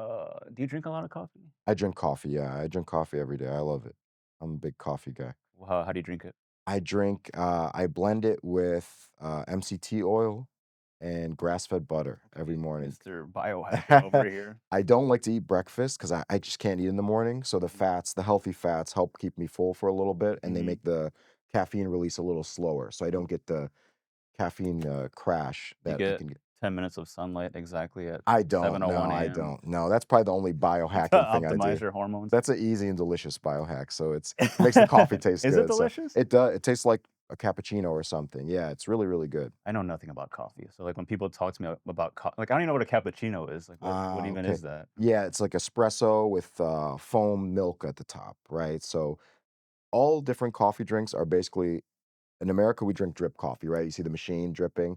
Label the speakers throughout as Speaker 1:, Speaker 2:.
Speaker 1: Do you drink a lot of coffee?
Speaker 2: I drink coffee, yeah, I drink coffee every day, I love it. I'm a big coffee guy.
Speaker 1: How do you drink it?
Speaker 2: I blend it with, MCT oil and grass-fed butter every
Speaker 1: Okay,
Speaker 2: morning.
Speaker 1: Mr. Biohacking over here.
Speaker 2: I don't like to eat breakfast because I just can't eat in the morning, so the healthy fats help keep me full for a little bit, and they
Speaker 1: Mhm.
Speaker 2: make the caffeine release a little slower, so I don't get the caffeine, crash
Speaker 1: You
Speaker 2: that I
Speaker 1: get
Speaker 2: can get.
Speaker 1: 10 minutes of sunlight exactly at
Speaker 2: I don't, no,
Speaker 1: 7:01
Speaker 2: I
Speaker 1: AM
Speaker 2: don't. No, that's probably the only
Speaker 1: to
Speaker 2: biohacking thing I
Speaker 1: optimize
Speaker 2: do.
Speaker 1: your hormones.
Speaker 2: That's an easy and delicious biohack, so it makes the coffee taste
Speaker 1: Is it
Speaker 2: good, so
Speaker 1: delicious?
Speaker 2: it tastes like a cappuccino or something. Yeah, it's really, really good.
Speaker 1: I know nothing about coffee, so, like, when people talk to me about like, I don't even know what a cappuccino is, like, what
Speaker 2: Ah,
Speaker 1: even
Speaker 2: okay.
Speaker 1: is that?
Speaker 2: Yeah, it's like espresso with, foam milk at the top, right? So, all different coffee drinks are basically in America, we drink drip coffee, right? You see the machine dripping.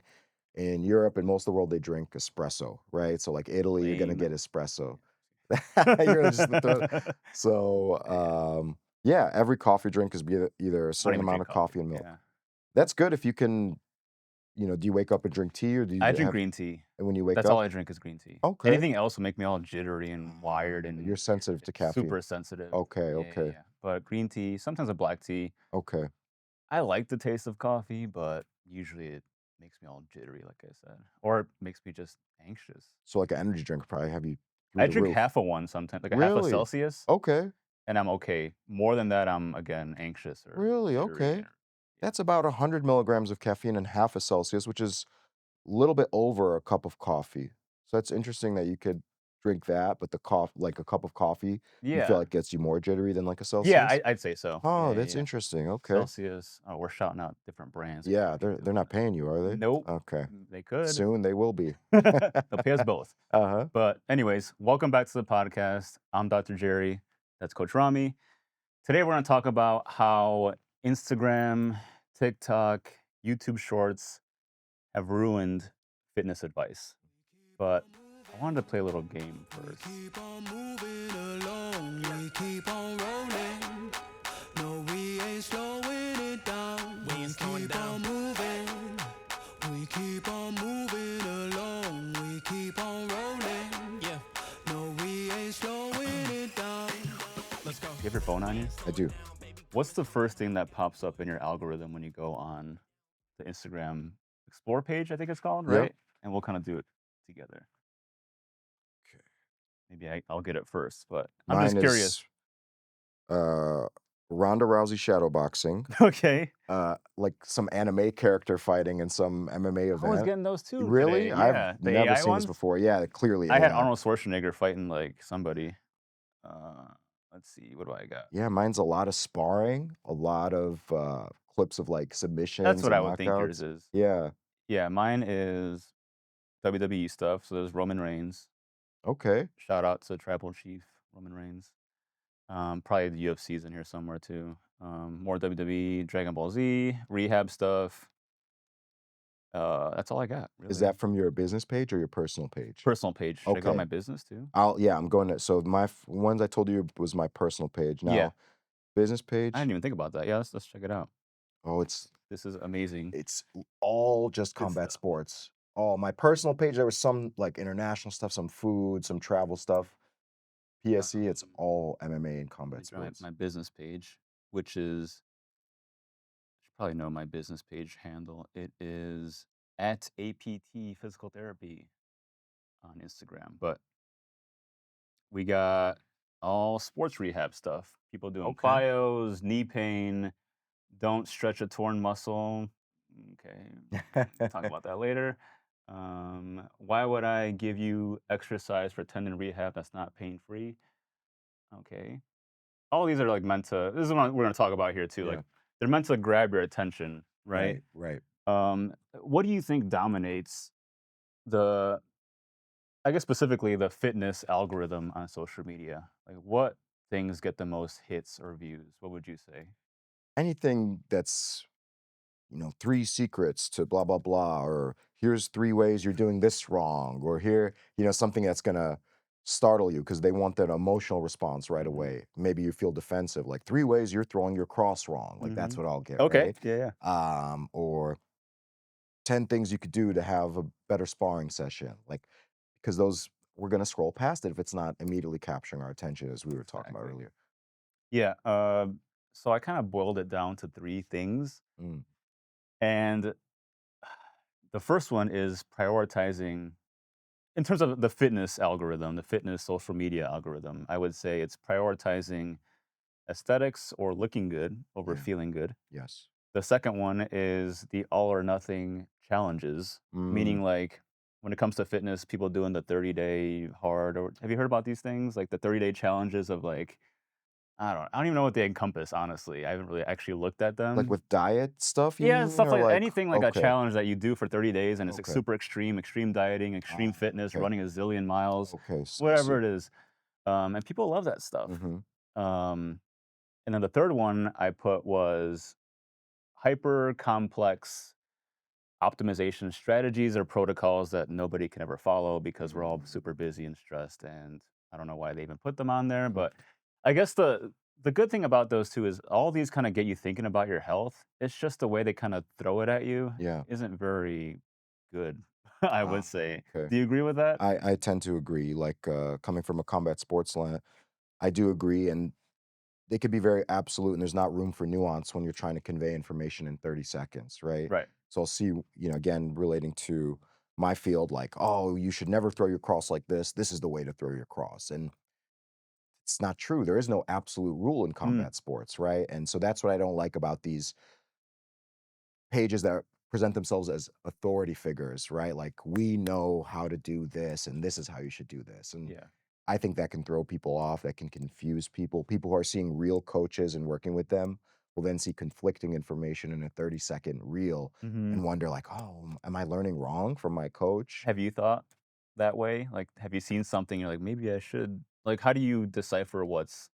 Speaker 2: In Europe and most of the world, they drink espresso, right? So, like Italy, you're gonna
Speaker 1: Lame.
Speaker 2: get espresso. You're just the third.
Speaker 1: I
Speaker 2: So, yeah, every coffee drink is either a
Speaker 1: don't
Speaker 2: certain
Speaker 1: even
Speaker 2: amount
Speaker 1: drink
Speaker 2: of
Speaker 1: coffee,
Speaker 2: coffee and milk.
Speaker 1: yeah.
Speaker 2: That's good if you can, do you wake up and drink tea or do
Speaker 1: I
Speaker 2: you
Speaker 1: drink
Speaker 2: have
Speaker 1: green tea.
Speaker 2: and when you wake
Speaker 1: That's all
Speaker 2: up?
Speaker 1: I drink is green tea.
Speaker 2: Okay.
Speaker 1: Anything else will make me all jittery and wired
Speaker 2: You're
Speaker 1: and
Speaker 2: sensitive to caffeine.
Speaker 1: super sensitive.
Speaker 2: Okay,
Speaker 1: Yeah, yeah,
Speaker 2: okay,
Speaker 1: yeah. But green tea, sometimes a black tea.
Speaker 2: okay.
Speaker 1: I like the taste of coffee, but usually it makes me all jittery, like I said, or it makes me just anxious.
Speaker 2: So, like, an energy drink would probably have you through
Speaker 1: I
Speaker 2: the
Speaker 1: drink
Speaker 2: roof.
Speaker 1: half of one sometimes, like a half a
Speaker 2: Really?
Speaker 1: Celsius,
Speaker 2: Okay.
Speaker 1: and I'm okay. More than that, I'm again anxious or
Speaker 2: Really?
Speaker 1: jittery
Speaker 2: Okay.
Speaker 1: or yeah.
Speaker 2: That's about 100 milligrams of caffeine and half a Celsius, which is a little bit over a cup of coffee. So that's interesting that you could drink that, but like a cup of coffee, you feel
Speaker 1: Yeah.
Speaker 2: like gets you more jittery than like a
Speaker 1: Yeah,
Speaker 2: Celsius?
Speaker 1: I'd say so.
Speaker 2: Oh,
Speaker 1: Yeah, yeah,
Speaker 2: that's
Speaker 1: yeah.
Speaker 2: interesting. Okay.
Speaker 1: Celsius. Oh, we're shouting out different brands here.
Speaker 2: Yeah,
Speaker 1: We keep
Speaker 2: they're
Speaker 1: doing
Speaker 2: not
Speaker 1: that.
Speaker 2: paying you, are they?
Speaker 1: Nope.
Speaker 2: Okay.
Speaker 1: They could.
Speaker 2: Soon they will be.
Speaker 1: They'll pay us both.
Speaker 2: Uh-huh.
Speaker 1: But anyways, welcome back to the podcast. I'm Dr. Jerry. That's Coach Rami. Today we're going to talk about how Instagram, TikTok, YouTube Shorts have ruined fitness advice. But I wanted to play a little game
Speaker 3: We
Speaker 1: first.
Speaker 3: keep on moving along, we keep on rolling. No, we ain't slowing it down. We ain't slowing down. Moving. We keep on moving along, we keep on rolling. Yeah. No, we ain't slowing it down. Let's go.
Speaker 1: You have your phone on you?
Speaker 2: I do.
Speaker 1: What's the first thing that pops up in your algorithm when you go on the Instagram Explore page, I think it's called,
Speaker 2: Yep.
Speaker 1: right? And we'll kind of do it together.
Speaker 2: Okay.
Speaker 1: Maybe I'll get it first, but I'm just
Speaker 2: Mine
Speaker 1: curious.
Speaker 2: is uh Ronda Rousey shadowboxing,
Speaker 1: Okay.
Speaker 2: like some anime character fighting in some MMA
Speaker 1: I was
Speaker 2: event.
Speaker 1: getting those too
Speaker 2: Really?
Speaker 1: today.
Speaker 2: I've
Speaker 1: Yeah. The
Speaker 2: never
Speaker 1: AI
Speaker 2: seen this
Speaker 1: ones?
Speaker 2: before. Yeah, clearly
Speaker 1: I had
Speaker 2: AI.
Speaker 1: Arnold Schwarzenegger fighting like somebody. Uh, let's see. What do I got?
Speaker 2: Yeah, mine's a lot of sparring, a lot of, clips of, like,
Speaker 1: That's
Speaker 2: submissions
Speaker 1: what I
Speaker 2: and
Speaker 1: would think yours
Speaker 2: knockouts.
Speaker 1: is.
Speaker 2: Yeah,
Speaker 1: Yeah, mine is WWE stuff. So there's Roman Reigns.
Speaker 2: okay.
Speaker 1: Shout out to Tribal Chief Roman Reigns. Probably the UFC's in here somewhere too. More WWE, Dragon Ball Z, rehab stuff. That's all I got,
Speaker 2: Is
Speaker 1: really.
Speaker 2: that from your business page or your personal page?
Speaker 1: Personal page. Should I go to
Speaker 2: Okay.
Speaker 1: my business too?
Speaker 2: I'm going to so my f ones I told you was my personal page.
Speaker 1: Yeah.
Speaker 2: Now, business
Speaker 1: I
Speaker 2: page,
Speaker 1: didn't even think about that. Yeah, let's check it out.
Speaker 2: oh, it's
Speaker 1: This is amazing.
Speaker 2: it's all just
Speaker 1: Good
Speaker 2: combat
Speaker 1: stuff.
Speaker 2: sports. Oh, my personal page, there was some, like, international stuff, some food, some travel stuff. PSE, it's
Speaker 1: Um,
Speaker 2: all MMA and
Speaker 1: Let
Speaker 2: combat
Speaker 1: me try
Speaker 2: sports.
Speaker 1: my business page, which is you should probably know my business page handle. It is at APT Physical Therapy on Instagram. But we got all sports rehab stuff. People doing
Speaker 2: Okay.
Speaker 1: plyos, knee pain, don't stretch a torn muscle. Okay, talk about that later. Why would I give you exercise for tendon rehab that's not pain free? Okay, all these are like meant to. This is what we're going to talk about here too. Like
Speaker 2: Yeah.
Speaker 1: they're meant to grab your attention, right?
Speaker 2: Right, right.
Speaker 1: What do you think dominates the I guess specifically the fitness algorithm on social media. Like what things get the most hits or views? What would you say?
Speaker 2: Anything that's 3 secrets to blah, blah, blah, or here's 3 ways you're doing this wrong, or here, something that's gonna startle you because they want that emotional response right
Speaker 1: Mhm.
Speaker 2: away. Maybe you feel defensive, like 3 ways you're throwing your cross wrong. Like that's
Speaker 1: Mhm.
Speaker 2: what I'll get,
Speaker 1: Okay.
Speaker 2: right?
Speaker 1: Yeah, yeah.
Speaker 2: Or 10 things you could do to have a better sparring session. Like, because those we're going to scroll past it if it's not immediately capturing our attention, as we were talking about
Speaker 1: Exactly.
Speaker 2: earlier.
Speaker 1: Yeah. So I kind of boiled it down to three things.
Speaker 2: Mm,
Speaker 1: And the first one is prioritizing, in terms of the fitness algorithm, the fitness social media algorithm, I would say it's prioritizing aesthetics or looking good over
Speaker 2: yeah.
Speaker 1: feeling good.
Speaker 2: Yes.
Speaker 1: The second one is the all or nothing challenges,
Speaker 2: Mm,
Speaker 1: meaning like when it comes to fitness, people doing the 30-day hard, or have you heard about these things? Like the 30-day challenges of like, I don't even know what they encompass, honestly. I haven't really actually looked at
Speaker 2: like
Speaker 1: them.
Speaker 2: with diet stuff, you
Speaker 1: Yeah,
Speaker 2: mean,
Speaker 1: stuff
Speaker 2: or
Speaker 1: like
Speaker 2: like
Speaker 1: anything like a
Speaker 2: okay,
Speaker 1: challenge that you do for 30 days and it's like
Speaker 2: okay,
Speaker 1: super extreme, extreme dieting, extreme fitness,
Speaker 2: okay,
Speaker 1: running a zillion miles,
Speaker 2: okay. I
Speaker 1: whatever
Speaker 2: see.
Speaker 1: it is. And people love that stuff.
Speaker 2: Mm-hmm.
Speaker 1: Um, and then the third one I put was hyper complex optimization strategies or protocols that nobody can ever follow because we're all super busy and stressed. And I don't know why they even put them on there,
Speaker 2: Mm-hmm.
Speaker 1: but I guess the good thing about those two is all these kind of get you thinking about your health. It's just the way they kind of throw it at you
Speaker 2: Yeah.
Speaker 1: isn't very good, I would
Speaker 2: Ah,
Speaker 1: say.
Speaker 2: okay.
Speaker 1: Do you agree with that?
Speaker 2: I tend to agree. Like coming from a combat sports line, I do agree, and they could be very absolute, and there's not room for nuance when you're trying to convey information in 30 seconds, right?
Speaker 1: Right.
Speaker 2: So I'll see, again, relating to my field, like, oh, you should never throw your cross like this. This is the way to throw your cross. And it's not true. There is no absolute rule in
Speaker 1: Mm,
Speaker 2: combat sports, right? And so that's what I don't like about these pages that present themselves as authority figures, right? Like, we know how to do this, and this is how you should do this. And
Speaker 1: yeah.
Speaker 2: I think that can throw people off, that can confuse people. People who are seeing real coaches and working with them will then see conflicting information in a 30-second reel
Speaker 1: Hmm.
Speaker 2: and wonder, like, oh, am I learning wrong from my coach?
Speaker 1: Have you thought that way? Like, have you seen something you're like, maybe I should? Like, how do you decipher what's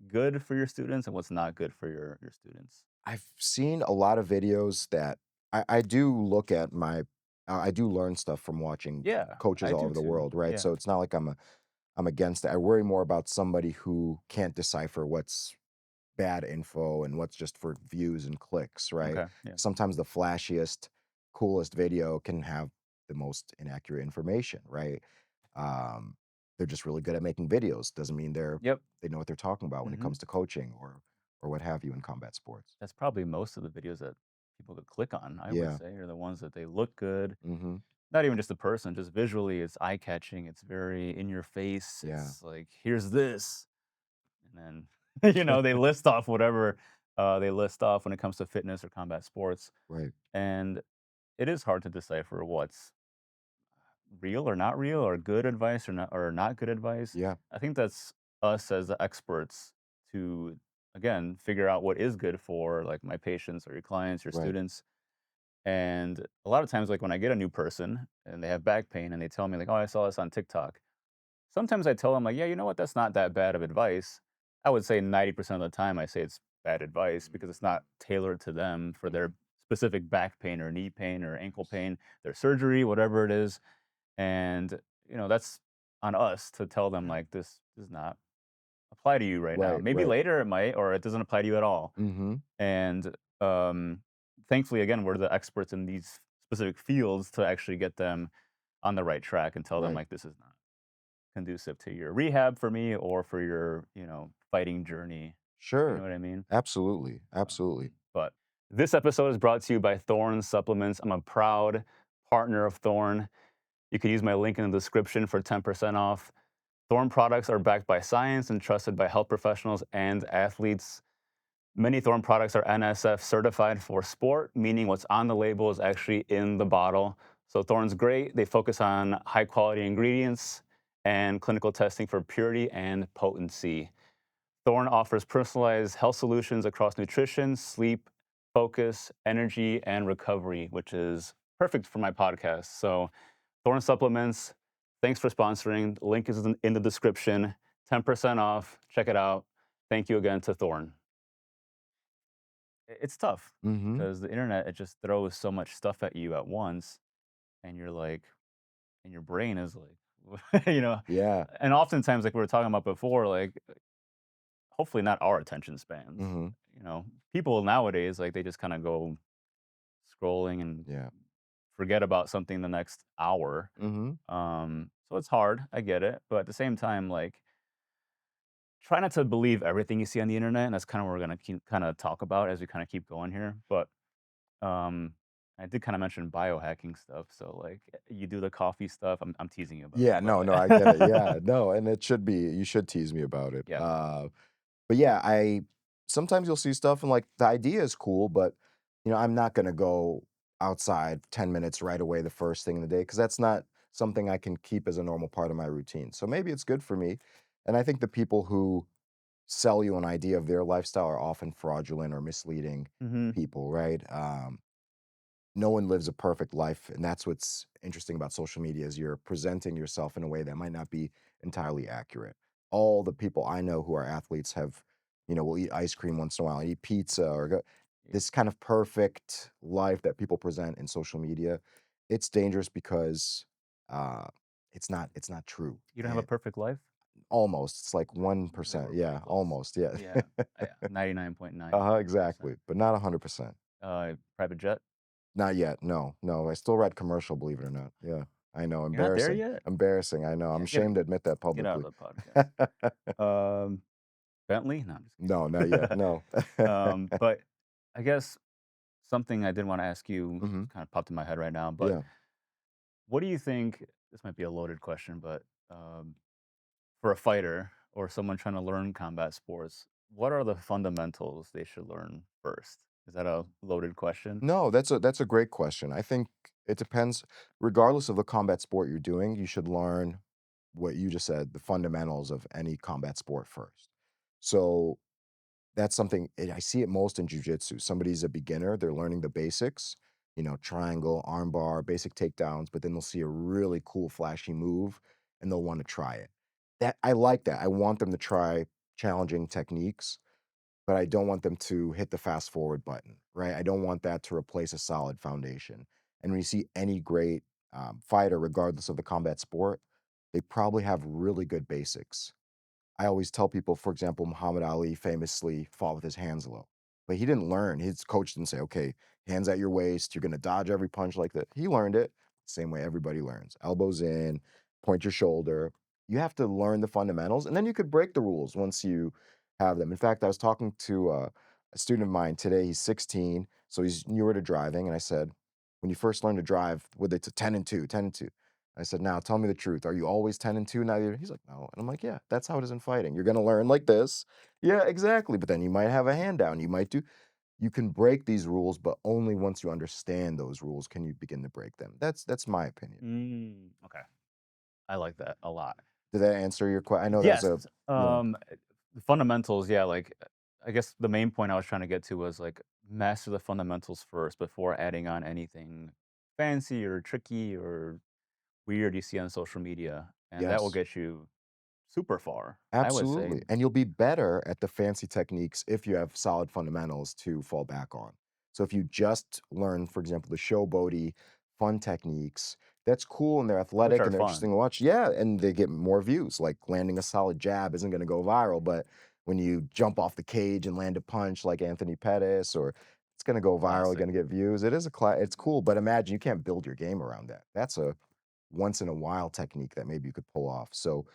Speaker 1: good for your students and what's not good for your students?
Speaker 2: I've seen a lot of videos that I do look at I do learn stuff from watching
Speaker 1: Yeah,
Speaker 2: coaches
Speaker 1: I
Speaker 2: all
Speaker 1: do
Speaker 2: over the
Speaker 1: too.
Speaker 2: world, right?
Speaker 1: Yeah.
Speaker 2: So it's not like I'm against it. I worry more about somebody who can't decipher what's bad info and what's just for views and clicks, right?
Speaker 1: Okay. Yeah.
Speaker 2: Sometimes the flashiest, coolest video can have the most inaccurate information, right? Um, they're just really good at making videos. Doesn't mean
Speaker 1: Yep.
Speaker 2: they know what they're talking about when it
Speaker 1: Hmm.
Speaker 2: comes to coaching or what have you in combat sports.
Speaker 1: That's probably most of the videos that people could click on, I would
Speaker 2: Yeah.
Speaker 1: say, are the ones that they look good.
Speaker 2: Hmm.
Speaker 1: Not even just the person, just visually, it's eye catching. It's very in your face.
Speaker 2: Yeah.
Speaker 1: It's like, here's this. And then, they list off whatever they list off when it comes to fitness or combat sports.
Speaker 2: Right.
Speaker 1: And it is hard to decipher what's real or not real, or good advice or not good advice.
Speaker 2: Yeah.
Speaker 1: I think that's us as the experts to, again, figure out what is good for like my patients or your clients, your
Speaker 2: Right.
Speaker 1: students. And a lot of times, like when I get a new person and they have back pain and they tell me like, "Oh, I saw this on TikTok." Sometimes I tell them like, "Yeah, you know what? That's not that bad of advice." I would say 90% of the time I say it's bad advice because it's not tailored to them for
Speaker 2: Mhm.
Speaker 1: their specific back pain or knee pain or ankle pain, their surgery, whatever it is. And, that's on us to tell them,
Speaker 2: Yeah.
Speaker 1: like, "This does not apply to you right now."
Speaker 2: Right.
Speaker 1: Maybe
Speaker 2: Right.
Speaker 1: later it might, or it doesn't apply to you at all.
Speaker 2: Hmm.
Speaker 1: And, thankfully, again, we're the experts in these specific fields to actually get them on the right track and tell them,
Speaker 2: Right.
Speaker 1: like, "This is not conducive to your rehab for me or for your, fighting journey." You know
Speaker 2: Sure.
Speaker 1: what I mean?
Speaker 2: Absolutely. Absolutely.
Speaker 1: But this episode is brought to you by Thorne Supplements. I'm a proud partner of Thorne. You can use my link in the description for 10% off. Thorne products are backed by science and trusted by health professionals and athletes. Many Thorne products are NSF certified for sport, meaning what's on the label is actually in the bottle. So Thorne's great. They focus on high quality ingredients and clinical testing for purity and potency. Thorne offers personalized health solutions across nutrition, sleep, focus, energy, and recovery, which is perfect for my podcast. So, Thorne Supplements, thanks for sponsoring. The link is in the description. 10% off. Check it out. Thank you again to Thorne. It's tough
Speaker 2: Hmm.
Speaker 1: because the internet, it just throws so much stuff at you at once, and you're like, and your brain is like,
Speaker 2: Yeah.
Speaker 1: and oftentimes, like we were talking about before, like hopefully not our attention spans.
Speaker 2: Hmm.
Speaker 1: People nowadays, like, they just kinda go scrolling and
Speaker 2: Yeah.
Speaker 1: forget about something the next hour.
Speaker 2: Hmm.
Speaker 1: So it's hard, I get it, but at the same time, like, try not to believe everything you see on the internet, and that's kinda what we're gonna keep kinda talk about as we kinda keep going here, but, um, I did kinda mention biohacking stuff, so, like, you do the coffee stuff, I'm teasing you about it,
Speaker 2: Yeah,
Speaker 1: but,
Speaker 2: no, no, I get it. Yeah, no, and it should be you should tease me about it.
Speaker 1: yeah.
Speaker 2: But yeah, I sometimes you'll see stuff and like the idea is cool, but I'm not gonna go outside 10 minutes right away the first thing in the day because that's not something I can keep as a normal part of my routine. So maybe it's good for me. And I think the people who sell you an idea of their lifestyle are often fraudulent or misleading
Speaker 1: Mhm.
Speaker 2: people, right? No one lives a perfect life, and that's what's interesting about social media is you're presenting yourself in a way that might not be entirely accurate. All the people I know who are athletes have, will eat ice cream once in a while, eat pizza, or go,
Speaker 1: Yeah.
Speaker 2: this kind of perfect life that people present in social media. It's dangerous because uh, it's not true.
Speaker 1: You don't have a
Speaker 2: And
Speaker 1: perfect life?
Speaker 2: almost, it's like
Speaker 1: I think
Speaker 2: 1%.
Speaker 1: we're pretty
Speaker 2: Yeah,
Speaker 1: close.
Speaker 2: almost. Yeah.
Speaker 1: Yeah. Yeah, 99.99%.
Speaker 2: Exactly, but not 100%.
Speaker 1: Private jet?
Speaker 2: Not yet, no, no, I still ride commercial, believe it or not, yeah, I know,
Speaker 1: You're not there
Speaker 2: embarrassing,
Speaker 1: yet?
Speaker 2: embarrassing, I know, I'm
Speaker 1: Yeah,
Speaker 2: ashamed to admit that
Speaker 1: get out of
Speaker 2: publicly.
Speaker 1: the podcast. Um, Bentley? No, I'm just
Speaker 2: No, not yet,
Speaker 1: kidding.
Speaker 2: no.
Speaker 1: But I guess something I did wanna ask you
Speaker 2: Mhm,
Speaker 1: just kinda popped in my head right now, but
Speaker 2: yeah,
Speaker 1: what do you think this might be a loaded question, but, for a fighter or someone trying to learn combat sports, what are the fundamentals they should learn first? Is that a loaded question?
Speaker 2: no, that's a great question, I think it depends regardless of the combat sport you're doing, you should learn what you just said, the fundamentals of any combat sport first. So that's something I see it most in jujitsu. Somebody's a beginner, they're learning the basics, triangle, armbar, basic takedowns, but then they'll see a really cool, flashy move and they'll want to try it. That I like that. I want them to try challenging techniques, but I don't want them to hit the fast forward button, right? I don't want that to replace a solid foundation. And when you see any great fighter, regardless of the combat sport, they probably have really good basics. I always tell people, for example, Muhammad Ali famously fought with his hands low, but he didn't learn. His coach didn't say, okay, hands at your waist, you're going to dodge every punch like that. He learned it same way everybody learns elbows in, point your shoulder. You have to learn the fundamentals, and then you could break the rules once you have them. In fact, I was talking to a student of mine today. He's 16, so he's newer to driving. And I said, when you first learn to drive, would it's 10 and 2, 10 and 2? I said, "Now tell me the truth. Are you always 10 and 2 now?" He's like, "No." And I'm like, "Yeah, that's how it is in fighting. You're gonna learn like this." Yeah, exactly. But then you might have a hand down. You can break these rules, but only once you understand those rules can you begin to break them. That's my opinion.
Speaker 1: Okay. I like that a lot.
Speaker 2: Did that answer your question? I know that was
Speaker 1: Yes,
Speaker 2: a you know,
Speaker 1: the fundamentals, yeah, like, I guess the main point I was trying to get to was, like, master the fundamentals first before adding on anything fancy or tricky or weird you see on social media, and that will
Speaker 2: yes.
Speaker 1: get you super far, I would say.
Speaker 2: Absolutely, and you'll be better at the fancy techniques if you have solid fundamentals to fall back on. So if you just learn, for example, the showboaty fun techniques, that's cool and they're
Speaker 1: Which
Speaker 2: athletic
Speaker 1: are
Speaker 2: and they're interesting
Speaker 1: fun.
Speaker 2: to watch. Yeah, and they get more views. Like landing a solid jab isn't going to go viral, but when you jump off the cage and land a punch like Anthony Pettis, or it's going to go viral,
Speaker 1: Classic.
Speaker 2: going to get views. It is it's cool, but imagine you can't build your game around that. That's a once in a while technique that maybe you could pull off. So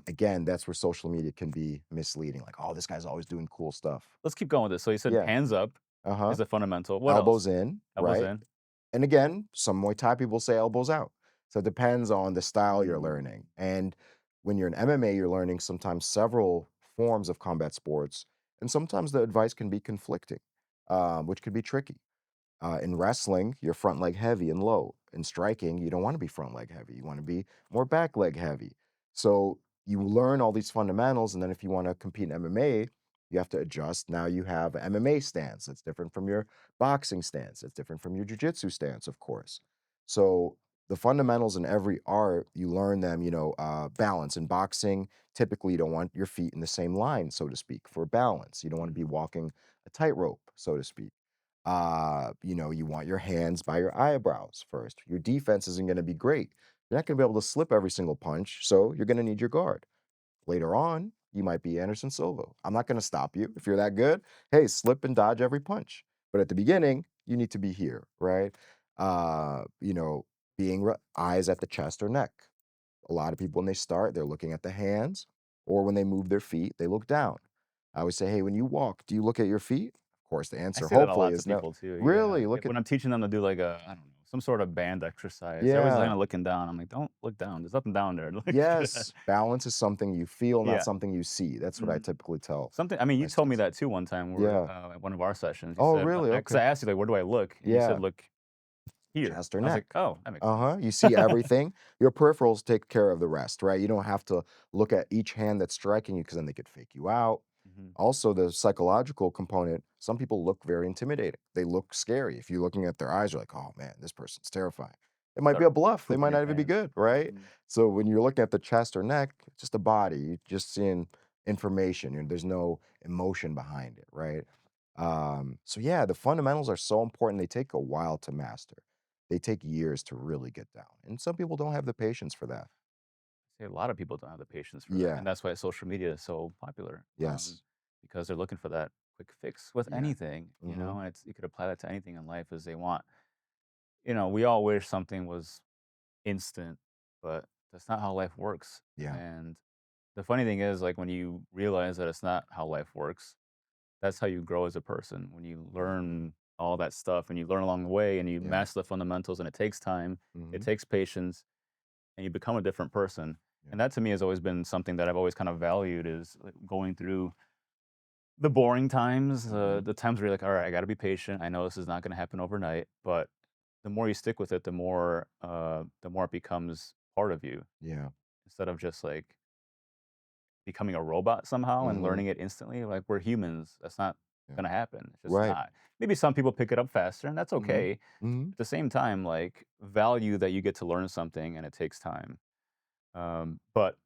Speaker 2: again, that's where social media can be misleading. Like, oh, this guy's always doing cool stuff.
Speaker 1: Let's keep going with this. So you said
Speaker 2: Yeah.
Speaker 1: hands up
Speaker 2: Uh-huh.
Speaker 1: is a fundamental. What else?
Speaker 2: Elbows in,
Speaker 1: Elbows
Speaker 2: right?
Speaker 1: in.
Speaker 2: And again, some Muay Thai people say elbows out. So it depends on the style you're learning.
Speaker 1: Mm,
Speaker 2: And when you're in MMA, you're learning sometimes several forms of combat sports. And sometimes the advice can be conflicting, which could be tricky. In wrestling, you're front leg heavy and low. In striking, you don't want to be front leg heavy. You want to be more back leg heavy. So you learn all these fundamentals, and then if you want to compete in MMA, you have to adjust. Now you have an MMA stance that's different from your boxing stance. It's different from your jujitsu stance, of course. So the fundamentals in every art, you learn them. Balance in boxing. Typically, you don't want your feet in the same line, so to speak, for balance. You don't want to be
Speaker 1: mhm.
Speaker 2: walking a tightrope, so to speak. You want your hands by your eyebrows first. Your defense isn't going to be great. You're not going to be able to slip every single punch, so you're going to need your guard. Later on, you might be Anderson Silva. I'm not going to stop you. If you're that good, hey, slip and dodge every punch. But at the beginning, you need to be here, right? Uh, you know, being eyes at the chest or neck. A lot of people, when they start, they're looking at the hands, or when they move their feet, they look down. I always say, hey, when you walk, do you look at your feet? Of course, the
Speaker 1: I
Speaker 2: answer
Speaker 1: say that a
Speaker 2: hopefully
Speaker 1: lot to
Speaker 2: is no.
Speaker 1: people too, yeah.
Speaker 2: Really? Look at,
Speaker 1: When I'm teaching them to do like a, I don't know, some sort of band exercise, they're always
Speaker 2: yeah.
Speaker 1: kinda looking down. I'm like, "Don't look down. There's nothing down there." Look straight.
Speaker 2: Yes. Balance is something you feel, not
Speaker 1: Yeah.
Speaker 2: something you see. That's what I
Speaker 1: Mhm.
Speaker 2: typically tell
Speaker 1: Something I mean, you
Speaker 2: my
Speaker 1: told me
Speaker 2: students.
Speaker 1: that too one time where,
Speaker 2: Yeah.
Speaker 1: at one of our sessions. You
Speaker 2: Oh,
Speaker 1: said,
Speaker 2: really?
Speaker 1: because I
Speaker 2: Okay.
Speaker 1: asked you, like, "Where do I look?" And you said,
Speaker 2: Yeah.
Speaker 1: "Look here."
Speaker 2: Chest or
Speaker 1: I was like,
Speaker 2: neck.
Speaker 1: "Oh, that makes sense."
Speaker 2: Uh-huh. You see everything. Your peripherals take care of the rest, right? You don't have to look at each hand that's striking you because then they could fake you out.
Speaker 1: Mhm.
Speaker 2: Also, the psychological component, some people look very intimidating. They look scary. If you're looking at their eyes, you're like, oh man, this person's terrifying. It might be
Speaker 1: Start
Speaker 2: a bluff. They
Speaker 1: pooping
Speaker 2: might
Speaker 1: your
Speaker 2: not even be
Speaker 1: pants.
Speaker 2: good, right?
Speaker 1: Mhm.
Speaker 2: So when you're looking at the chest or neck, it's just a body. You're just seeing information. There's no emotion behind it, right? So yeah, the fundamentals are so important. They take a while to master. They take years to really get down. And some people don't have the patience for that.
Speaker 1: See, a lot of people don't have the patience for that,
Speaker 2: Yeah.
Speaker 1: and that's why social media is so popular,
Speaker 2: Yes.
Speaker 1: because they're looking for that quick fix with
Speaker 2: Yeah.
Speaker 1: anything,
Speaker 2: Mm-hmm.
Speaker 1: and you could apply that to anything in life as they want. We all wish something was instant, but that's not how life works.
Speaker 2: Yeah.
Speaker 1: And the funny thing is, like, when you realize that it's not how life works, that's how you grow as a person. When you
Speaker 2: Mm-hmm.
Speaker 1: learn all that stuff and you learn along the way and you
Speaker 2: Yeah.
Speaker 1: master the fundamentals and it takes time, it
Speaker 2: Mm-hmm.
Speaker 1: takes patience, and you become a different person.
Speaker 2: Yeah.
Speaker 1: And that to me has always been something that I've always kind of valued is like, going through the boring times,
Speaker 2: Mm-hmm.
Speaker 1: the times where you're like, all right, I got to be patient. I know this is not going to happen overnight, but the more you stick with it, the more it becomes part of you
Speaker 2: Yeah.
Speaker 1: instead of just like becoming a robot somehow and
Speaker 2: Mm-hmm.
Speaker 1: learning it instantly. Like we're humans. That's not
Speaker 2: Yeah.
Speaker 1: gonna happen. It's just
Speaker 2: Right.
Speaker 1: not. Maybe some people pick it up faster, and that's
Speaker 2: Mhm.
Speaker 1: okay.
Speaker 2: Mhm.
Speaker 1: At the same time, like value that you get to learn something and it takes time. But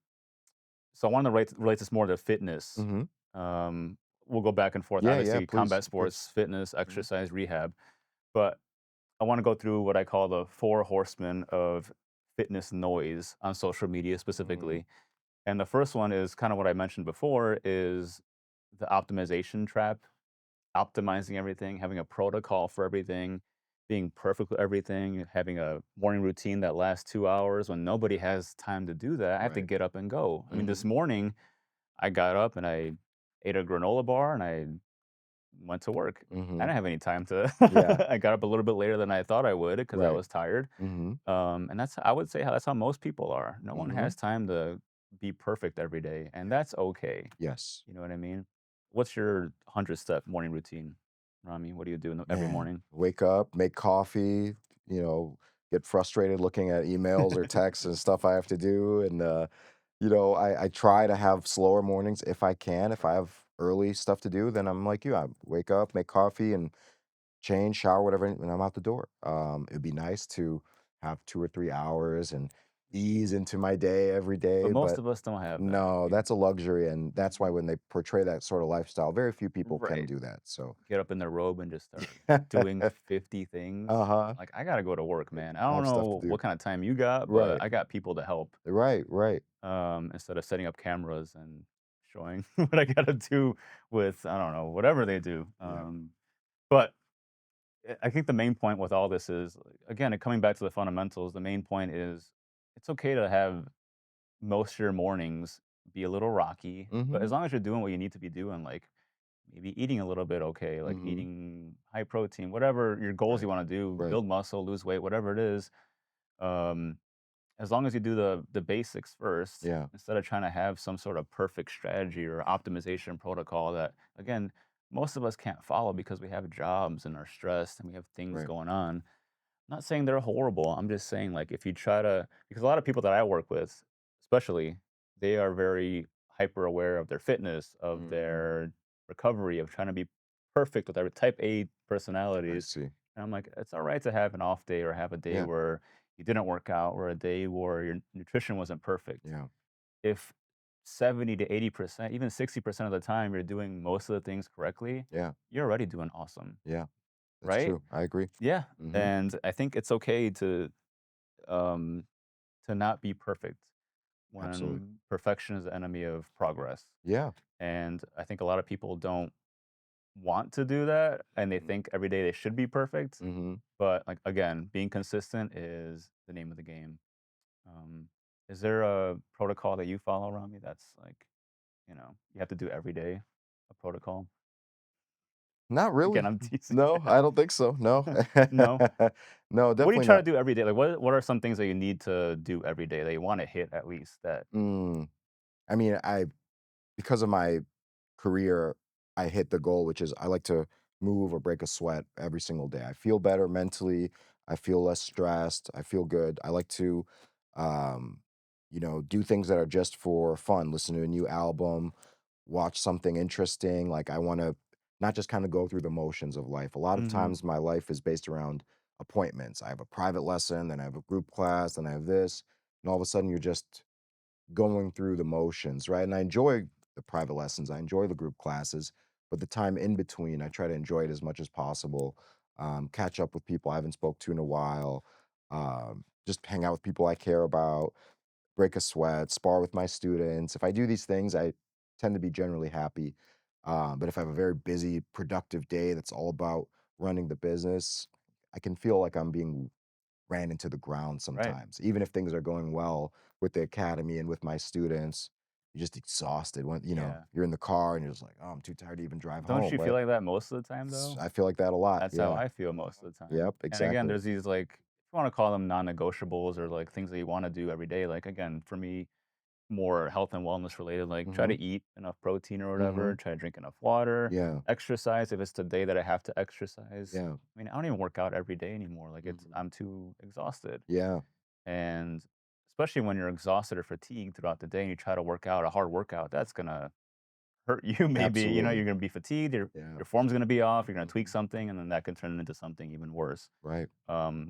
Speaker 1: so I want to relate this more to fitness.
Speaker 2: Mhm.
Speaker 1: We'll go back and forth.
Speaker 2: Yeah, yeah,
Speaker 1: Obviously,
Speaker 2: please,
Speaker 1: combat
Speaker 2: please.
Speaker 1: sports, fitness,
Speaker 2: Mhm.
Speaker 1: exercise, rehab. But I want to go through what I call the four horsemen of fitness noise on social media
Speaker 2: Mhm.
Speaker 1: specifically. And the first one is kind of what I mentioned before is the optimization trap, optimizing everything, having a protocol for everything, being perfect with everything, having a morning routine that lasts 2 hours when nobody has time to do that. I have to
Speaker 2: Right.
Speaker 1: get up and go. I mean, this
Speaker 2: Mhm.
Speaker 1: morning I got up and I ate a granola bar and I went to work. I
Speaker 2: Mhm.
Speaker 1: didn't have any time to
Speaker 2: Yeah.
Speaker 1: I got up a little bit later than I thought I would because I
Speaker 2: Right.
Speaker 1: was tired.
Speaker 2: Mhm.
Speaker 1: And I would say that's how most people are. No one
Speaker 2: Mhm.
Speaker 1: has time to be perfect every day, and that's okay.
Speaker 2: Yes.
Speaker 1: You know what I mean? What's your 100-step morning routine, Rami? What do you do every
Speaker 2: Man,
Speaker 1: morning?
Speaker 2: wake up, make coffee, you know, get frustrated looking at emails or texts and stuff I have to do, and, I try to have slower mornings if I can. If I have early stuff to do, then I'm like you, I wake up, make coffee, and change, shower, whatever, and I'm out the door. It'd be nice to have 2 or 3 hours and ease into my day every
Speaker 1: But
Speaker 2: day,
Speaker 1: most
Speaker 2: but
Speaker 1: of us don't have that.
Speaker 2: no, that's a luxury, and that's why
Speaker 1: Mhm.
Speaker 2: when they portray that sort of lifestyle, very few people can
Speaker 1: Right.
Speaker 2: do that, so
Speaker 1: Get up in their robe and just start doing 50 things.
Speaker 2: Uh-huh.
Speaker 1: Like, I gotta go to work, man. I
Speaker 2: I
Speaker 1: don't
Speaker 2: have stuff to
Speaker 1: know
Speaker 2: do.
Speaker 1: what kind of time you got, but
Speaker 2: Right.
Speaker 1: I got people to help,
Speaker 2: Right, right.
Speaker 1: instead of setting up cameras and showing what I gotta do with, I don't know, whatever they do.
Speaker 2: Yeah.
Speaker 1: But I think the main point with all this is, like, again, coming back to the fundamentals, the main point is it's okay to have most of your mornings be a little rocky, but as
Speaker 2: Mhm.
Speaker 1: long as you're doing what you need to be doing, like maybe eating a little bit okay, like
Speaker 2: Mhm.
Speaker 1: eating high protein, whatever your goals
Speaker 2: Right,
Speaker 1: you want to do,
Speaker 2: right.
Speaker 1: build muscle, lose weight, whatever it is, um, as long as you do the basics first,
Speaker 2: Yeah.
Speaker 1: instead of trying to have some sort of perfect strategy or optimization protocol that, again, most of us can't follow because we have jobs and are stressed and we have things
Speaker 2: Right.
Speaker 1: going on. Not saying they're horrible. I'm just saying, like, if you try to, because a lot of people that I work with, especially, they are very hyper aware of their fitness, of
Speaker 2: Mhm.
Speaker 1: their recovery, of trying to be perfect with their type A
Speaker 2: I
Speaker 1: personalities.
Speaker 2: see.
Speaker 1: And I'm like, it's all right to have an off day or have a day
Speaker 2: Yeah,
Speaker 1: where you didn't work out or a day where your nutrition wasn't perfect.
Speaker 2: yeah,
Speaker 1: If 70 to 80%, even 60% of the time you're doing most of the things correctly,
Speaker 2: yeah,
Speaker 1: you're already doing awesome,
Speaker 2: yeah. That's
Speaker 1: right?
Speaker 2: true. I agree.
Speaker 1: Yeah.
Speaker 2: Mhm.
Speaker 1: And I think it's okay um, to not be perfect
Speaker 2: Absolutely.
Speaker 1: when perfection is the enemy of progress.
Speaker 2: Yeah.
Speaker 1: And I think a lot of people don't want to do that and they
Speaker 2: Mhm.
Speaker 1: think every day they should be perfect.
Speaker 2: Mhm.
Speaker 1: But like again, being consistent is the name of the game. Um, Is there a protocol that you follow around me that's like, you have to do every day, a protocol?
Speaker 2: Not
Speaker 1: Again,
Speaker 2: really.
Speaker 1: I'm teasing.
Speaker 2: No, I don't think so. No.
Speaker 1: No?
Speaker 2: No,
Speaker 1: What do you
Speaker 2: definitely
Speaker 1: try to
Speaker 2: not.
Speaker 1: do every day? Like, what are some things that you need to do every day that you wanna hit at least that
Speaker 2: Mm, I mean, I because of my career, I hit the goal, which is I like to move or break a sweat every single day. I feel better mentally. I feel less stressed. I feel good. I like to, um, do things that are just for fun. Listen to a new album, watch something interesting. Like I want to not just kind of go through the motions of life. A lot of
Speaker 1: Mhm.
Speaker 2: times my life is based around appointments. I have a private lesson, then I have a group class, then I have this, and all of a sudden you're just going through the motions, right? And I enjoy the private lessons, I enjoy the group classes, but the time in between, I try to enjoy it as much as possible. Catch up with people I haven't spoke to in a while, just hang out with people I care about, break a sweat, spar with my students. If I do these things, I tend to be generally happy. But if I have a very busy, productive day that's all about running the business, I can feel like I'm being ran into the ground
Speaker 1: Right.
Speaker 2: sometimes. Even if things are going well with the academy and with my students, you're just exhausted when,
Speaker 1: Yeah.
Speaker 2: you're in the car and you're just like, "Oh, I'm too tired to even drive
Speaker 1: Don't
Speaker 2: home,"
Speaker 1: you feel
Speaker 2: right?
Speaker 1: like that most of the time, though?
Speaker 2: I feel like that a lot.
Speaker 1: That's how
Speaker 2: Yeah.
Speaker 1: I feel most of the time.
Speaker 2: Yep,
Speaker 1: And again,
Speaker 2: exactly.
Speaker 1: there's these, like, if you wanna call them non-negotiables or, like, things that you wanna do every day, like, again, for me, more health and wellness related, like, try to
Speaker 2: Mhm.
Speaker 1: eat enough protein or whatever,
Speaker 2: Mhm.
Speaker 1: try to drink enough water,
Speaker 2: Yeah.
Speaker 1: exercise if it's the day that I have to exercise.
Speaker 2: Yeah.
Speaker 1: I mean, I don't even work out every day anymore, like,
Speaker 2: Mhm.
Speaker 1: I'm too exhausted.
Speaker 2: Yeah.
Speaker 1: And especially when you're exhausted or fatigued throughout the day and you try to work out a hard workout, that's gonna hurt you maybe,
Speaker 2: Absolutely.
Speaker 1: you're gonna be fatigued,
Speaker 2: Yeah.
Speaker 1: your form's gonna be off, you're gonna tweak
Speaker 2: Mhm.
Speaker 1: something, and then that can turn into something even worse.
Speaker 2: Right.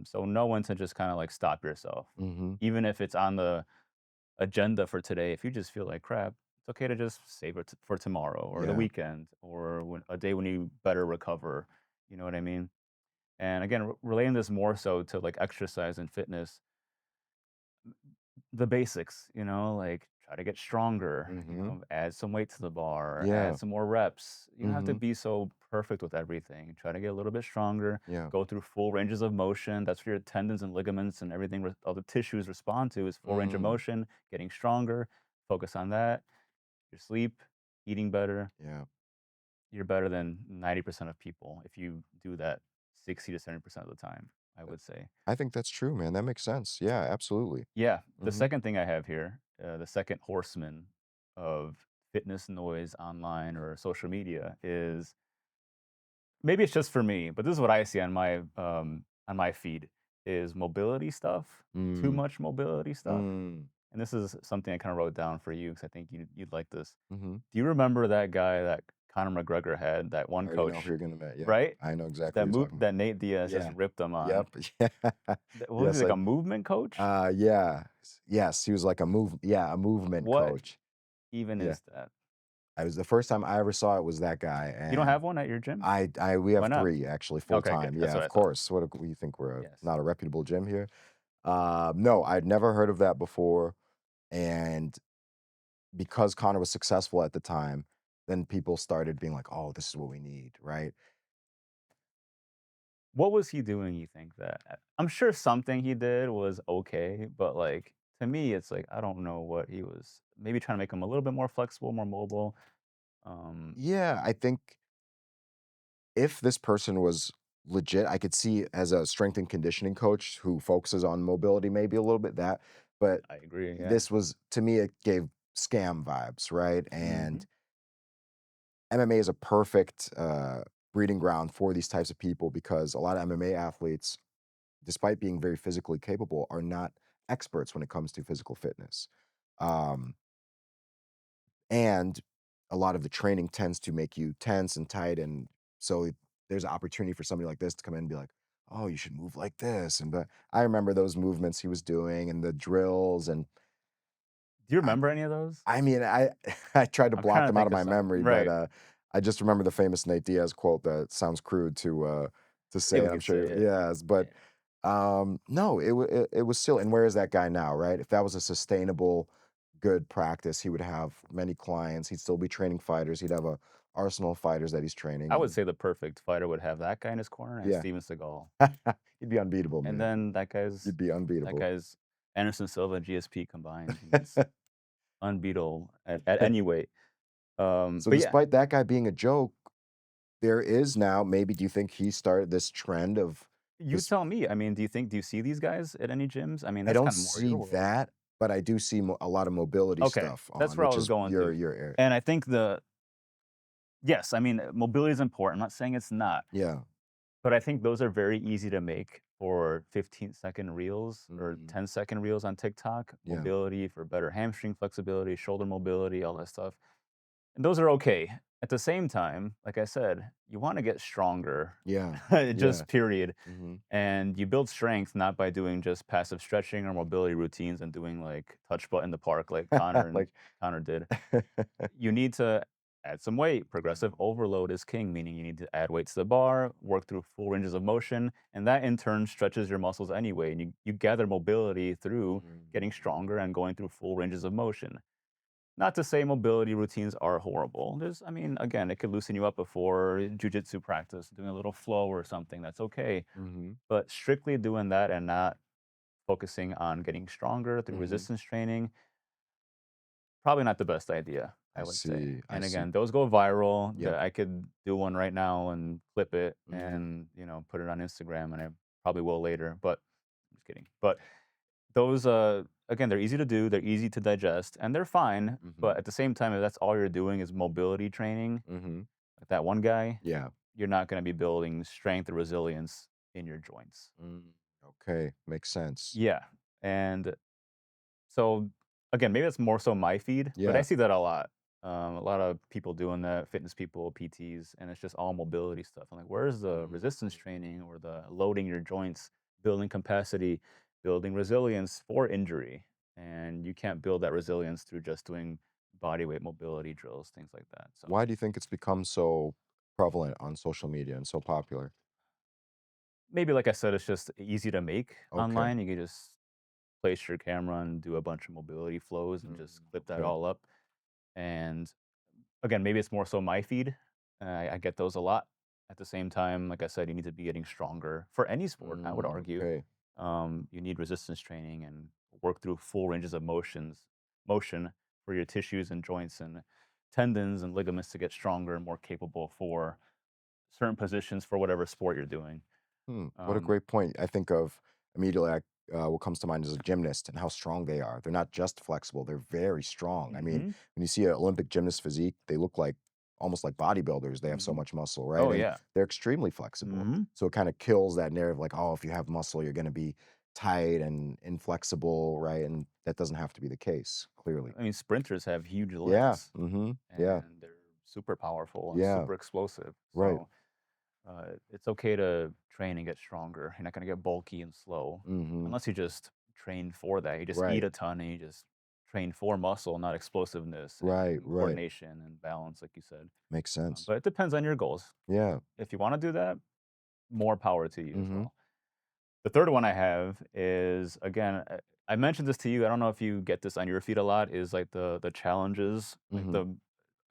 Speaker 1: So know when to just kinda, like, stop yourself.
Speaker 2: Mhm.
Speaker 1: Even if it's on the agenda for today, if you just feel like crap, it's okay to just save it for tomorrow or the
Speaker 2: Yeah.
Speaker 1: weekend or a day when you better recover, you know what I mean? And again, relating this more so to, like, exercise and fitness, the basics, like try to get stronger,
Speaker 2: Mhm.
Speaker 1: add some weight to the bar, add
Speaker 2: Yeah.
Speaker 1: some more reps. You don't have to
Speaker 2: Mhm.
Speaker 1: be so perfect with everything. Try to get a little bit stronger,
Speaker 2: Yeah.
Speaker 1: go through full ranges of motion. That's what your tendons and ligaments and everything, all the tissues respond to is full range of
Speaker 2: Mm.
Speaker 1: motion, getting stronger. Focus on that. Your sleep, eating better.
Speaker 2: Yeah.
Speaker 1: You're better than 90% of people if you do that 60 to 70% of the time, I would say.
Speaker 2: I think that's true, man. That makes sense. Yeah, absolutely.
Speaker 1: Yeah, the
Speaker 2: Mhm.
Speaker 1: second thing I have here, the second horseman of fitness noise online or social media is maybe it's just for me, but this is what I see on my feed is mobility stuff, too
Speaker 2: Mm.
Speaker 1: much mobility stuff.
Speaker 2: Mm.
Speaker 1: And this is something I kind of wrote down for you because I think you'd like this.
Speaker 2: Mhm.
Speaker 1: Do you remember that guy that Conor McGregor had, that
Speaker 2: I
Speaker 1: one
Speaker 2: already know who
Speaker 1: coach,
Speaker 2: you're gonna met. Yeah,
Speaker 1: right?
Speaker 2: I know exactly what
Speaker 1: That
Speaker 2: you're
Speaker 1: move
Speaker 2: talking about.
Speaker 1: that Nate Diaz just
Speaker 2: Yeah.
Speaker 1: ripped him on.
Speaker 2: Yep. Yeah.
Speaker 1: What was he
Speaker 2: Yes,
Speaker 1: like a movement coach?
Speaker 2: yeah. Yes, he was like a movement
Speaker 1: What
Speaker 2: coach.
Speaker 1: even
Speaker 2: Yeah.
Speaker 1: is that?
Speaker 2: I was the first time I ever saw it was that guy,
Speaker 1: You don't
Speaker 2: and
Speaker 1: have one at your gym?
Speaker 2: we
Speaker 1: Why
Speaker 2: have
Speaker 1: not?
Speaker 2: 3 actually full
Speaker 1: Okay, good.
Speaker 2: time.
Speaker 1: That's
Speaker 2: Yeah,
Speaker 1: what
Speaker 2: of
Speaker 1: I thought.
Speaker 2: course. What do you think we're
Speaker 1: Yes.
Speaker 2: not a reputable gym here? No, I'd never heard of that before, and because Connor was successful at the time, then people started being like, "Oh, this is what we need," right?
Speaker 1: What was he doing, you think that I'm sure something he did was okay, but, like, to me, it's like, I don't know what he was maybe trying to make him a little bit more flexible, more mobile. Um,
Speaker 2: Yeah, I think if this person was legit, I could see as a strength and conditioning coach who focuses on mobility maybe a little bit that, but
Speaker 1: I agree, yeah.
Speaker 2: this was to me it gave scam vibes, right? And
Speaker 1: Mhm.
Speaker 2: MMA is a perfect breeding ground for these types of people because a lot of MMA athletes, despite being very physically capable, are not experts when it comes to physical fitness. Um, and a lot of the training tends to make you tense and tight, and so there's an opportunity for somebody like this to come in and be like, "Oh, you should move like this." And but I remember those movements he was doing and the drills, and
Speaker 1: Do you
Speaker 2: I,
Speaker 1: remember any of those?
Speaker 2: I mean, I I tried to
Speaker 1: I'm
Speaker 2: block
Speaker 1: trying to
Speaker 2: them out
Speaker 1: think
Speaker 2: of
Speaker 1: of
Speaker 2: my
Speaker 1: some.
Speaker 2: memory, but
Speaker 1: Right.
Speaker 2: I just remember the famous Nate Diaz quote that sounds crude to
Speaker 1: Yeah,
Speaker 2: say,
Speaker 1: we
Speaker 2: and I'm
Speaker 1: could say
Speaker 2: sure,
Speaker 1: it.
Speaker 2: yes, but
Speaker 1: Yeah.
Speaker 2: no, it was still. And where is that guy now, right? If that was a sustainable, good practice, he would have many clients. He'd still be training fighters. He'd have a arsenal of fighters that he's training,
Speaker 1: I would
Speaker 2: and
Speaker 1: say the perfect fighter would have that guy in his corner and
Speaker 2: yeah,
Speaker 1: Steven Seagal.
Speaker 2: he'd be unbeatable,
Speaker 1: And
Speaker 2: man.
Speaker 1: then
Speaker 2: You'd be
Speaker 1: that
Speaker 2: unbeatable.
Speaker 1: guy's Anderson Silva, GSP combined. He's unbeatable at any weight.
Speaker 2: So
Speaker 1: But yeah,
Speaker 2: despite that guy being a joke, there is now maybe do you think he started this trend of
Speaker 1: you
Speaker 2: this
Speaker 1: tell me. I mean, do you see these guys at any gyms? I mean,
Speaker 2: I
Speaker 1: that's
Speaker 2: don't
Speaker 1: kind of more
Speaker 2: see
Speaker 1: your world.
Speaker 2: that, but I do see a lot of mobility
Speaker 1: Okay,
Speaker 2: stuff
Speaker 1: that's
Speaker 2: on,
Speaker 1: where I
Speaker 2: which
Speaker 1: was
Speaker 2: is
Speaker 1: going to.
Speaker 2: your area.
Speaker 1: And I think the yes, I mean, mobility is important. I'm not saying it's not,
Speaker 2: Yeah.
Speaker 1: but I think those are very easy to make for 15-second reels or
Speaker 2: Mhm.
Speaker 1: 10-second reels on TikTok.
Speaker 2: Yeah.
Speaker 1: Mobility for better hamstring flexibility, shoulder mobility, all that stuff. And those are okay. At the same time, like I said, you want to get stronger,
Speaker 2: Yeah. Yeah.
Speaker 1: just period.
Speaker 2: Mhm.
Speaker 1: And you build strength not by doing just passive stretching or mobility routines and doing like touch butt in the park like
Speaker 2: Like
Speaker 1: Connor did. You need to add some weight. Progressive
Speaker 2: Mhm.
Speaker 1: overload is king, meaning you need to add weight to the bar, work through full ranges of motion, and that in turn stretches your muscles anyway. And you gather mobility through getting
Speaker 2: Mhm.
Speaker 1: stronger and going through full ranges of motion. Not to say mobility routines are horrible. I mean, again, it could loosen you up before jujitsu practice, doing a little flow or something. That's okay.
Speaker 2: Mhm.
Speaker 1: But strictly doing that and not focusing on getting stronger through
Speaker 2: Mhm.
Speaker 1: resistance training, probably not the best idea, I
Speaker 2: I
Speaker 1: would say.
Speaker 2: see. I
Speaker 1: And
Speaker 2: see.
Speaker 1: again, those go viral.
Speaker 2: Yep.
Speaker 1: I could do one right now and clip it
Speaker 2: Mhm.
Speaker 1: and, put it on Instagram, and I probably will later, but I'm just kidding. But those, again, they're easy to do, they're easy to digest, and they're fine.
Speaker 2: Mhm.
Speaker 1: But at the same time, if that's all you're doing is mobility training,
Speaker 2: Mhm.
Speaker 1: like that one guy,
Speaker 2: Yeah.
Speaker 1: you're not going to be building strength or resilience in your joints.
Speaker 2: Mm. Okay. Makes sense.
Speaker 1: Yeah. And so, again, maybe that's more so my feed, but I
Speaker 2: Yeah.
Speaker 1: see that a lot. A lot of people doing that, fitness people, PTs, and it's just all mobility stuff. I'm like, where's the
Speaker 2: Mhm.
Speaker 1: resistance training or the loading your joints, building capacity, building resilience for injury? And you can't build that resilience through just doing body weight mobility drills, things like that. So
Speaker 2: Why do you think it's become so prevalent on social media and so popular?
Speaker 1: maybe, like I said, it's just easy to make
Speaker 2: Okay.
Speaker 1: online. You can just place your camera and do a bunch of mobility flows and
Speaker 2: Mm.
Speaker 1: just clip that
Speaker 2: Okay.
Speaker 1: all up. And again, maybe it's more so my feed. I get those a lot. At the same time, like I said, you need to be getting stronger for any sport, I would
Speaker 2: Mm.
Speaker 1: argue.
Speaker 2: Okay.
Speaker 1: You need resistance training and work through full ranges of motion for your tissues and joints and tendons and ligaments to get stronger and more capable for certain positions for whatever sport you're doing.
Speaker 2: Hmm, what a
Speaker 1: Um,
Speaker 2: great point. I think of immediately what comes to mind is a gymnast and how strong they are. They're not just flexible, they're very strong. I mean,
Speaker 1: mhm,
Speaker 2: when you see an Olympic gymnast physique, they look like almost like bodybuilders. They have so
Speaker 1: mhm.
Speaker 2: much muscle, right?
Speaker 1: Oh
Speaker 2: And
Speaker 1: yeah.
Speaker 2: they're extremely flexible.
Speaker 1: Mhm.
Speaker 2: So it kind of kills that narrative like, oh, if you have muscle, you're going to be tight and inflexible, right? And that doesn't have to be the case, clearly.
Speaker 1: I mean, sprinters have huge
Speaker 2: Yeah.
Speaker 1: legs
Speaker 2: Mhm. Yeah.
Speaker 1: and they're super powerful and
Speaker 2: Yeah.
Speaker 1: super explosive.
Speaker 2: Right.
Speaker 1: So it's okay to train and get stronger. You're not going to get bulky and slow
Speaker 2: Mhm.
Speaker 1: unless you just train for that. You just eat
Speaker 2: Right.
Speaker 1: a ton and you just train for muscle, not explosiveness
Speaker 2: Right.
Speaker 1: and
Speaker 2: Right.
Speaker 1: coordination and balance, like you said.
Speaker 2: Makes sense.
Speaker 1: But it depends on your goals.
Speaker 2: Yeah.
Speaker 1: If you want to do that, more power to you as
Speaker 2: Mhm.
Speaker 1: well. The third one I have is again, I mentioned this to you. I don't know if you get this on your feed a lot. Is like the challenges, like
Speaker 2: Mhm.
Speaker 1: the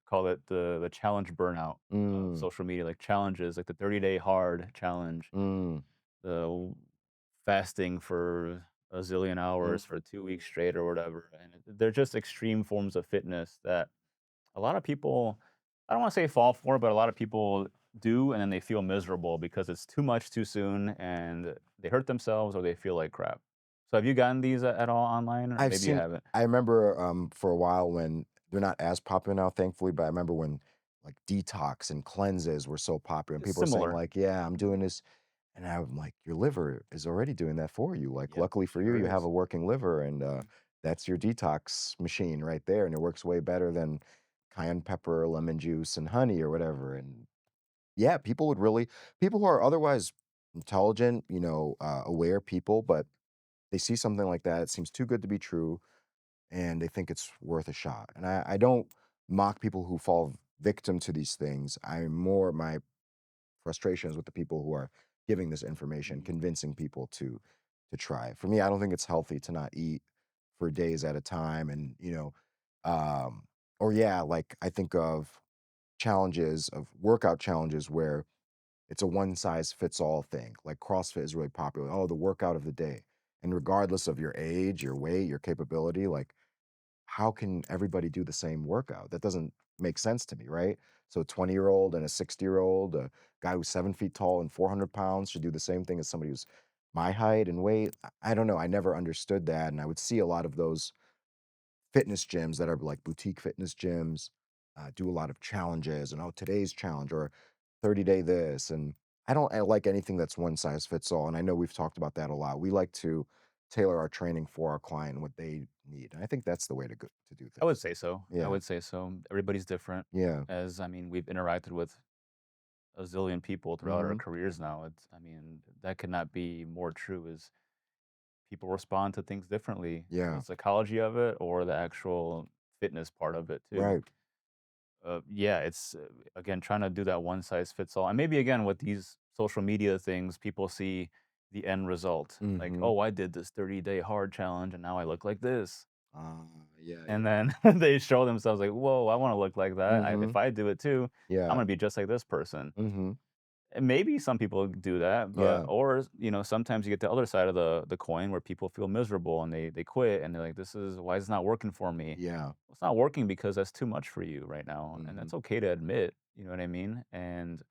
Speaker 1: call it the challenge burnout of
Speaker 2: Mm.
Speaker 1: social media, like challenges, like the 30-day hard challenge,
Speaker 2: Mm.
Speaker 1: the fasting for a zillion
Speaker 2: Mm.
Speaker 1: hours for 2 weeks straight or whatever. And they're just extreme forms of fitness that a lot of people, I don't want to say fall for, but a lot of people do, and then they feel miserable because it's too much too soon, and they hurt themselves or they feel like crap. So have you gotten these at all online, or
Speaker 2: I've
Speaker 1: maybe you
Speaker 2: seen
Speaker 1: haven't?
Speaker 2: I remember, for a while when they're not as popular now, thankfully, but I remember when, like, detox and cleanses were so popular, and
Speaker 1: It's
Speaker 2: people were saying
Speaker 1: similar.
Speaker 2: like, "Yeah, I'm
Speaker 1: Mhm.
Speaker 2: doing this," and I'm like, "Your liver is already doing that for you, like,
Speaker 1: Yep,
Speaker 2: luckily for you,
Speaker 1: sure
Speaker 2: you have
Speaker 1: is.
Speaker 2: a working liver, and,
Speaker 1: Mhm.
Speaker 2: that's your detox machine right there, and it works way better than cayenne pepper, lemon juice, and honey or whatever," and yeah, people who are otherwise intelligent, aware people, but they see something like that, it seems too good to be true, and they think it's worth a shot. And I don't mock people who fall victim to these things. My frustration is with the people who are giving this information,
Speaker 1: Mhm.
Speaker 2: convincing people to try it. For me, I don't think it's healthy to not eat for days at a time, and um, or yeah, like I think of challenges of workout challenges where it's a one size fits all thing. Like CrossFit is really popular. Oh, the workout of the day. And regardless of your age, your weight, your capability, like how can everybody do the same workout? That doesn't make sense to me, right? So a 20-year-old and a 60-year-old, a guy who's 7 feet tall and 400 pounds should do the same thing as somebody who's my height and weight. I don't know. I never understood that. And I would see a lot of those fitness gyms that are like boutique fitness gyms do a lot of challenges and oh, today's challenge or 30-day this. And I like anything that's one size fits all. And I know we've talked about that a lot. We like to tailor our training for our client and what they need. And I think that's the way to go to do
Speaker 1: I would
Speaker 2: things.
Speaker 1: say so. I
Speaker 2: Yeah.
Speaker 1: would say so. Everybody's different.
Speaker 2: Yeah.
Speaker 1: As I mean, we've interacted with a zillion people throughout our
Speaker 2: Mhm.
Speaker 1: careers now. It's I mean, that could not be more true is people respond to things differently. The
Speaker 2: Yeah.
Speaker 1: psychology of it or the actual fitness part of it too.
Speaker 2: Right.
Speaker 1: Yeah, it's again trying to do that one size fits all. And maybe again with these social media things, people see the end result. Like,
Speaker 2: Mhm.
Speaker 1: oh, I did this 30-day hard challenge and now I look like this.
Speaker 2: Yeah,
Speaker 1: And
Speaker 2: yeah.
Speaker 1: then they show themselves like, whoa, I want to look like that. If
Speaker 2: Mhm.
Speaker 1: I do it too, I'm
Speaker 2: Yeah.
Speaker 1: gonna be just like this person.
Speaker 2: Mhm.
Speaker 1: And maybe some people do that, but
Speaker 2: Yeah.
Speaker 1: or sometimes you get the other side of the coin where people feel miserable and they quit and they're like, "This is why it's not working for me."
Speaker 2: Yeah.
Speaker 1: It's not working because that's too much for you right now, and
Speaker 2: Mhm.
Speaker 1: that's okay to admit. You know what I mean? And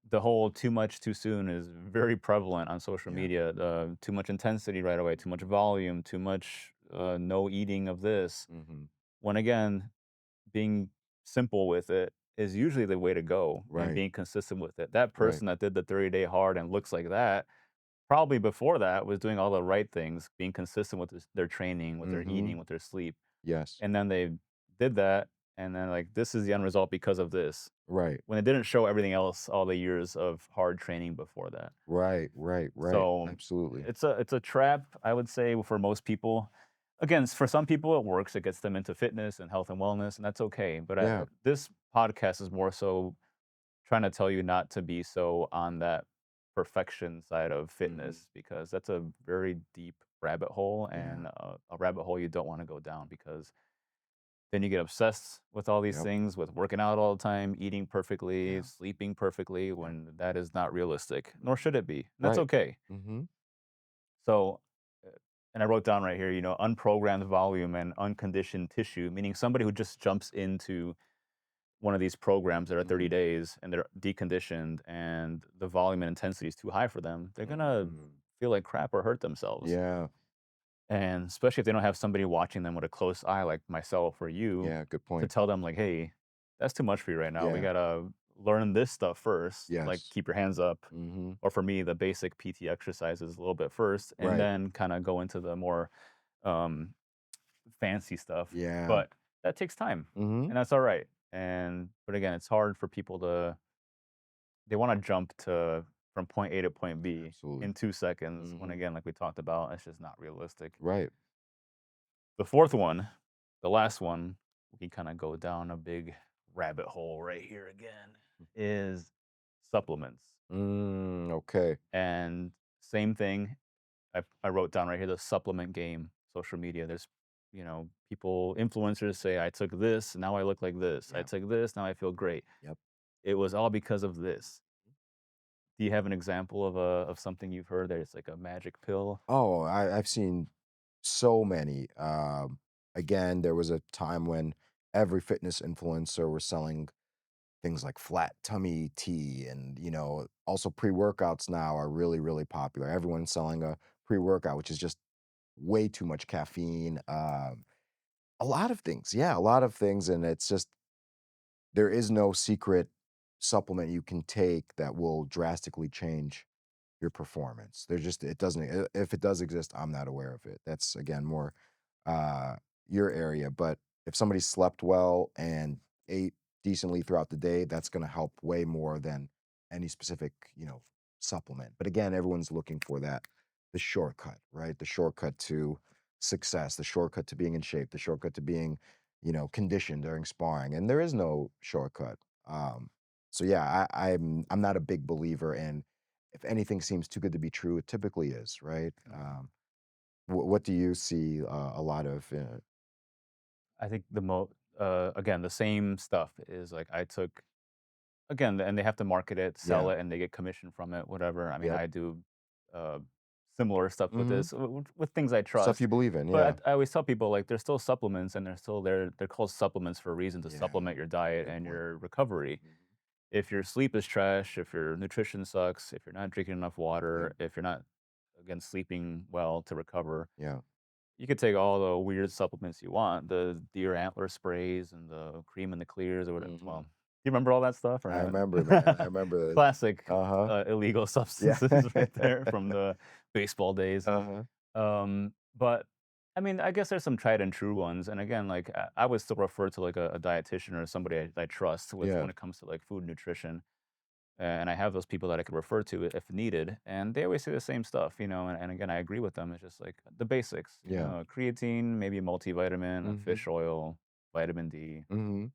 Speaker 1: the whole too much too soon is very prevalent on social
Speaker 2: Yeah.
Speaker 1: media. Too much intensity right away, too much volume, too much no eating of this.
Speaker 2: Mhm.
Speaker 1: When again, being simple with it is usually the way to go and
Speaker 2: Right.
Speaker 1: being consistent with it. That
Speaker 2: Right.
Speaker 1: person that did the 30-day hard and looks like that, probably before that was doing all the right things, being consistent with their training, with their
Speaker 2: Mhm.
Speaker 1: eating, with their sleep.
Speaker 2: Yes.
Speaker 1: And then they did that and then like this is the end result because of this.
Speaker 2: Right.
Speaker 1: When it didn't show everything else, all the years of hard training before that.
Speaker 2: Right. Right. Right.
Speaker 1: So,
Speaker 2: Absolutely.
Speaker 1: it's a trap, I would say, for most people. Again, for some people, it works. It gets them into fitness and health and wellness, and that's okay. But
Speaker 2: Yeah.
Speaker 1: this podcast is more so trying to tell you not to be so on that perfection side of
Speaker 2: Mhm.
Speaker 1: fitness because that's a very deep rabbit hole
Speaker 2: Yeah.
Speaker 1: and a rabbit hole you don't want to go down because then you get obsessed with all these
Speaker 2: Yep.
Speaker 1: things, with working out all the time, eating perfectly,
Speaker 2: Yeah.
Speaker 1: sleeping perfectly,
Speaker 2: Yep.
Speaker 1: when that is not realistic, nor
Speaker 2: Mhm.
Speaker 1: should it be. And that's
Speaker 2: Right.
Speaker 1: okay.
Speaker 2: Mhm.
Speaker 1: So, and I wrote down right here, unprogrammed volume and unconditioned tissue, meaning somebody who just jumps into one of these programs that are 30
Speaker 2: Mhm.
Speaker 1: days and they're deconditioned and the volume and intensity is too high for them, they're gonna
Speaker 2: Mhm.
Speaker 1: feel like crap or hurt themselves.
Speaker 2: Yeah.
Speaker 1: And especially if they don't have somebody watching them with a close eye like myself or you
Speaker 2: Yeah. Good
Speaker 1: to
Speaker 2: point.
Speaker 1: tell them like, hey, that's too much for you right now. We
Speaker 2: Yeah.
Speaker 1: gotta learn this stuff first, like
Speaker 2: Yes.
Speaker 1: keep your hands up.
Speaker 2: Mhm.
Speaker 1: Or for me, the basic PT exercises a little bit first, and
Speaker 2: Right.
Speaker 1: then kind of go into the more um, fancy stuff.
Speaker 2: Yeah.
Speaker 1: But that takes time,
Speaker 2: Mhm.
Speaker 1: and that's all right. But again, it's hard for people to they want to jump to from point A to point B
Speaker 2: Absolutely.
Speaker 1: in 2 seconds. When
Speaker 2: Mhm.
Speaker 1: again, like we talked about, it's just not realistic.
Speaker 2: Right.
Speaker 1: The fourth one, the last one, we kind of go down a big rabbit hole right here again, is supplements.
Speaker 2: Okay.
Speaker 1: And same thing, I wrote down right here the supplement game, social media. There's, people, influencers say, I took this, now I look like this. I
Speaker 2: Yeah.
Speaker 1: took this, now I feel great.
Speaker 2: Yep.
Speaker 1: It was all because of this. Do you have an example of something you've heard that it's like a magic pill?
Speaker 2: Oh, I've seen so many. Again, there was a time when every fitness influencer was selling things like flat tummy tea, and also pre-workouts now are really, really popular. Everyone's selling a pre-workout, which is just way too much caffeine. A lot of things, yeah, a lot of things, and it's just there is no secret supplement you can take that will drastically change your performance. There's just it doesn't if it does exist, I'm not aware of it. That's again more uh your area, but if somebody slept well and ate decently throughout the day, that's going to help way more than any specific, supplement. But again, everyone's looking for that the shortcut, right? The shortcut to success, the shortcut to being in shape, the shortcut to being, conditioned during sparring. And there is no shortcut. So yeah, I'm not a big believer in if anything seems too good to be true, it typically is, right?
Speaker 1: Mhm.
Speaker 2: What do you see a lot of?
Speaker 1: I think again, the same stuff is like I took, again, and they have to market it, sell
Speaker 2: Yeah.
Speaker 1: it, and they get commission from it, whatever. I mean,
Speaker 2: Yep.
Speaker 1: I do uh, similar stuff with
Speaker 2: Mhm.
Speaker 1: this, with things I
Speaker 2: Stuff
Speaker 1: trust.
Speaker 2: you believe in, yeah.
Speaker 1: But I always tell people, like, there's still supplements, and they're still they're called supplements for a reason to
Speaker 2: Yeah,
Speaker 1: supplement your diet
Speaker 2: good
Speaker 1: and
Speaker 2: point.
Speaker 1: your recovery.
Speaker 2: Mhm.
Speaker 1: If your sleep is trash, if your nutrition sucks, if you're not drinking enough
Speaker 2: Yep,
Speaker 1: water, if you're not, again, sleeping well to recover,
Speaker 2: yeah.
Speaker 1: you could take all the weird supplements you want, the deer antler sprays and the cream and the clears or whatever. Well,
Speaker 2: Mhm.
Speaker 1: you remember all that stuff or
Speaker 2: I remember, man, I
Speaker 1: not?
Speaker 2: remember it.
Speaker 1: Classic
Speaker 2: Uh-huh.
Speaker 1: illegal
Speaker 2: Yeah.
Speaker 1: substances right there from the baseball days.
Speaker 2: Uh-huh.
Speaker 1: But I mean, I guess there's some tried and true ones. And again, like I would still refer to like a dietitian or somebody I trust with
Speaker 2: Yeah.
Speaker 1: when it comes to like food nutrition. And I have those people that I could refer to if needed, and they always say the same stuff, and again, I agree with them. It's just like the basics,
Speaker 2: Yeah.
Speaker 1: creatine, maybe a multivitamin, a
Speaker 2: Mhm.
Speaker 1: fish oil, vitamin D.
Speaker 2: Mhm.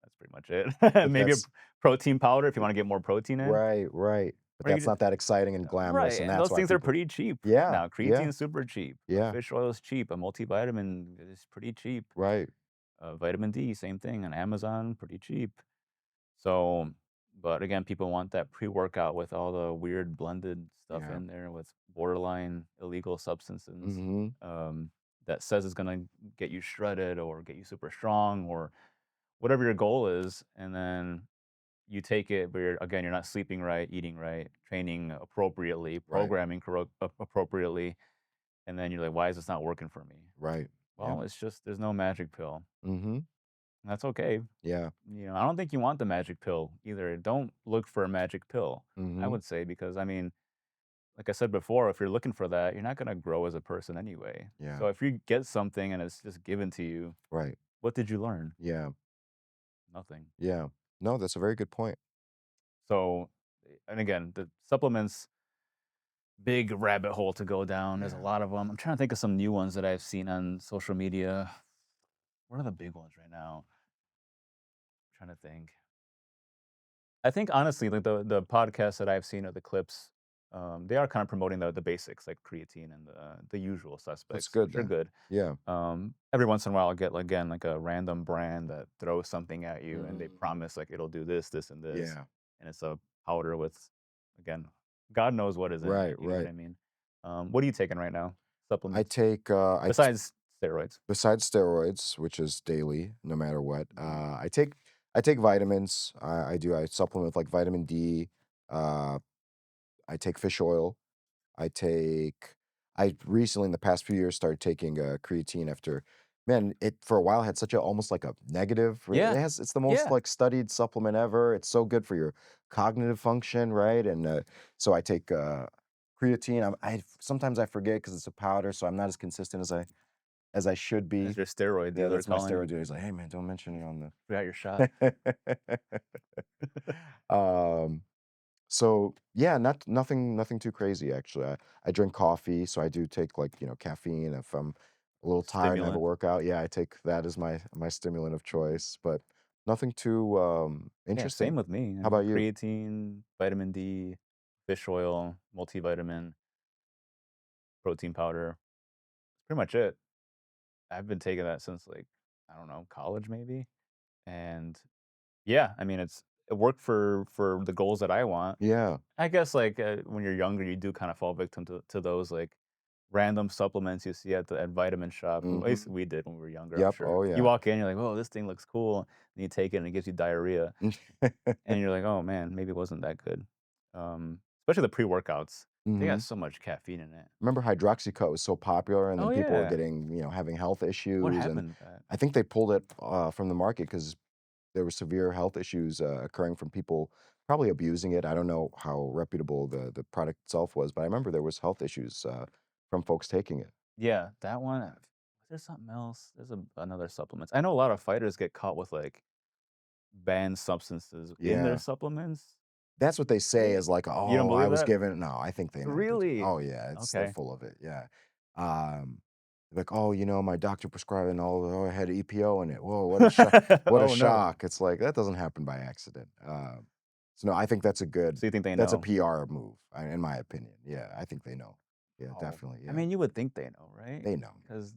Speaker 1: That's pretty much it.
Speaker 2: But
Speaker 1: Maybe a
Speaker 2: that's
Speaker 1: protein powder if you want to get more protein in.
Speaker 2: right, right. But
Speaker 1: Or you
Speaker 2: that's
Speaker 1: could,
Speaker 2: not that exciting and glamorous,
Speaker 1: right,
Speaker 2: and
Speaker 1: and
Speaker 2: that's
Speaker 1: those
Speaker 2: why
Speaker 1: things are
Speaker 2: people
Speaker 1: pretty cheap
Speaker 2: yeah,
Speaker 1: now.
Speaker 2: yeah,
Speaker 1: Creatine is super cheap. A
Speaker 2: yeah,
Speaker 1: fish oil is cheap. A multivitamin is pretty cheap.
Speaker 2: right.
Speaker 1: Vitamin D, same thing on Amazon, pretty cheap. So, but again, people want that pre-workout with all the weird blended stuff
Speaker 2: Yeah.
Speaker 1: in there with borderline illegal substances,
Speaker 2: Mhm.
Speaker 1: um, that says it's gonna get you shredded or get you super strong or whatever your goal is, and then you take it, but you're not sleeping right, eating right, training appropriately,
Speaker 2: Right,
Speaker 1: programming appropriately, and then you're like, "Why is this not working for me?"
Speaker 2: right. Yep.
Speaker 1: Well, it's just there's no magic pill.
Speaker 2: Mhm.
Speaker 1: That's okay.
Speaker 2: Yeah.
Speaker 1: I don't think you want the magic pill either. Don't look for a magic pill, I
Speaker 2: Mhm.
Speaker 1: would say, because I mean, like I said before, if you're looking for that, you're not going to grow as a person anyway.
Speaker 2: Yeah.
Speaker 1: So if you get something and it's just given to you,
Speaker 2: Right.
Speaker 1: what did you learn?
Speaker 2: Yeah.
Speaker 1: Nothing.
Speaker 2: Yeah. No, that's a very good point.
Speaker 1: So, and again, the supplements, big rabbit hole to go down. There's a
Speaker 2: Yeah.
Speaker 1: lot of them. I'm trying to think of some new ones that I've seen on social media. What are the big ones right now? trying to think. I think honestly, like the podcasts that I've seen or the clips, they are kind of promoting the basics like creatine and the usual
Speaker 2: That's
Speaker 1: suspects,
Speaker 2: good
Speaker 1: which are
Speaker 2: then.
Speaker 1: good.
Speaker 2: Yeah.
Speaker 1: Every once in a while, I'll get again like a random brand that throws something at you, and they
Speaker 2: Mhm.
Speaker 1: promise like it'll do this, this, and this,
Speaker 2: Yeah.
Speaker 1: and it's a powder with, again, God knows what is in it.
Speaker 2: Right,
Speaker 1: You know what
Speaker 2: right.
Speaker 1: I mean? What are you taking right now?
Speaker 2: I
Speaker 1: Supplements
Speaker 2: take,
Speaker 1: besides steroids?
Speaker 2: besides steroids, which is daily, no matter what,
Speaker 1: Mhm.
Speaker 2: I take vitamins. I supplement with like vitamin D. Uh, I take fish oil. I take I recently in the past few years started taking creatine after man, it for a while had such a almost like a negative
Speaker 1: Yeah,
Speaker 2: it's the most
Speaker 1: yeah.
Speaker 2: like studied supplement ever. It's so good for your cognitive function, right? And so I take creatine. I sometimes I forget because it's a powder, so I'm not as consistent as I should
Speaker 1: As
Speaker 2: be.
Speaker 1: your steroid
Speaker 2: Yeah,
Speaker 1: dealer
Speaker 2: that's my
Speaker 1: calling
Speaker 2: steroid
Speaker 1: you,
Speaker 2: dealer. He's like, "Hey, man, don't mention it on
Speaker 1: forgot your shot.
Speaker 2: the" Um, so, yeah, nothing too crazy, actually. I drink coffee, so I do take, like, caffeine if I'm a little tired and I have a
Speaker 1: Stimulant.
Speaker 2: workout. Yeah, I take that as my stimulant of choice, but nothing too,
Speaker 1: Yeah, same
Speaker 2: interesting.
Speaker 1: with me. I
Speaker 2: How
Speaker 1: mean,
Speaker 2: about you?
Speaker 1: creatine, vitamin D, fish oil, multivitamin, protein powder. That's pretty much it. I've been taking that since like, I don't know, college maybe. And yeah, I mean, it worked for the goals that I want.
Speaker 2: Yeah.
Speaker 1: I guess like when you're younger, you do kind of fall victim to those like random supplements you see at vitamin shops. At least
Speaker 2: Mhm.
Speaker 1: we did when we were younger, I'm
Speaker 2: Yep.
Speaker 1: sure.
Speaker 2: Oh,
Speaker 1: You
Speaker 2: yeah.
Speaker 1: walk in, you're like, "Oh, this thing looks cool." And you take it and it gives you diarrhea. And you're like, "Oh, man, maybe it wasn't that good." Especially the pre-workouts. They got
Speaker 2: Mhm.
Speaker 1: so much caffeine in it.
Speaker 2: Remember Hydroxycut was so popular, and
Speaker 1: Oh,
Speaker 2: then people were
Speaker 1: yeah.
Speaker 2: getting, having health
Speaker 1: What
Speaker 2: issues, and
Speaker 1: happened with that?
Speaker 2: I think they pulled it, from the market because there were severe health issues, occurring from people probably abusing it. I don't know how reputable the product itself was, but I remember there was health issues, from folks taking it.
Speaker 1: Yeah, that one, was there something else? There's another supplements. I know a lot of fighters get caught with, like, banned substances in their
Speaker 2: Yeah.
Speaker 1: supplements,
Speaker 2: That's what they say
Speaker 1: right?
Speaker 2: is like,
Speaker 1: You don't
Speaker 2: "Oh, I
Speaker 1: believe
Speaker 2: was
Speaker 1: that?
Speaker 2: given" No, I think they know what they're doing.
Speaker 1: Really?
Speaker 2: Oh, yeah, they're
Speaker 1: Okay.
Speaker 2: full of it, yeah. Um, like, "Oh, my doctor prescribed and it had EPO in it. Whoa, what a
Speaker 1: Oh, no.
Speaker 2: shock." It's like, that doesn't happen by accident. So, no, I think
Speaker 1: So you think they
Speaker 2: that's a
Speaker 1: know?
Speaker 2: PR move, in my opinion. Yeah, I think they know. Yeah,
Speaker 1: Oh,
Speaker 2: definitely,
Speaker 1: I
Speaker 2: yeah.
Speaker 1: mean, you would think they know, right?
Speaker 2: They know.
Speaker 1: Because,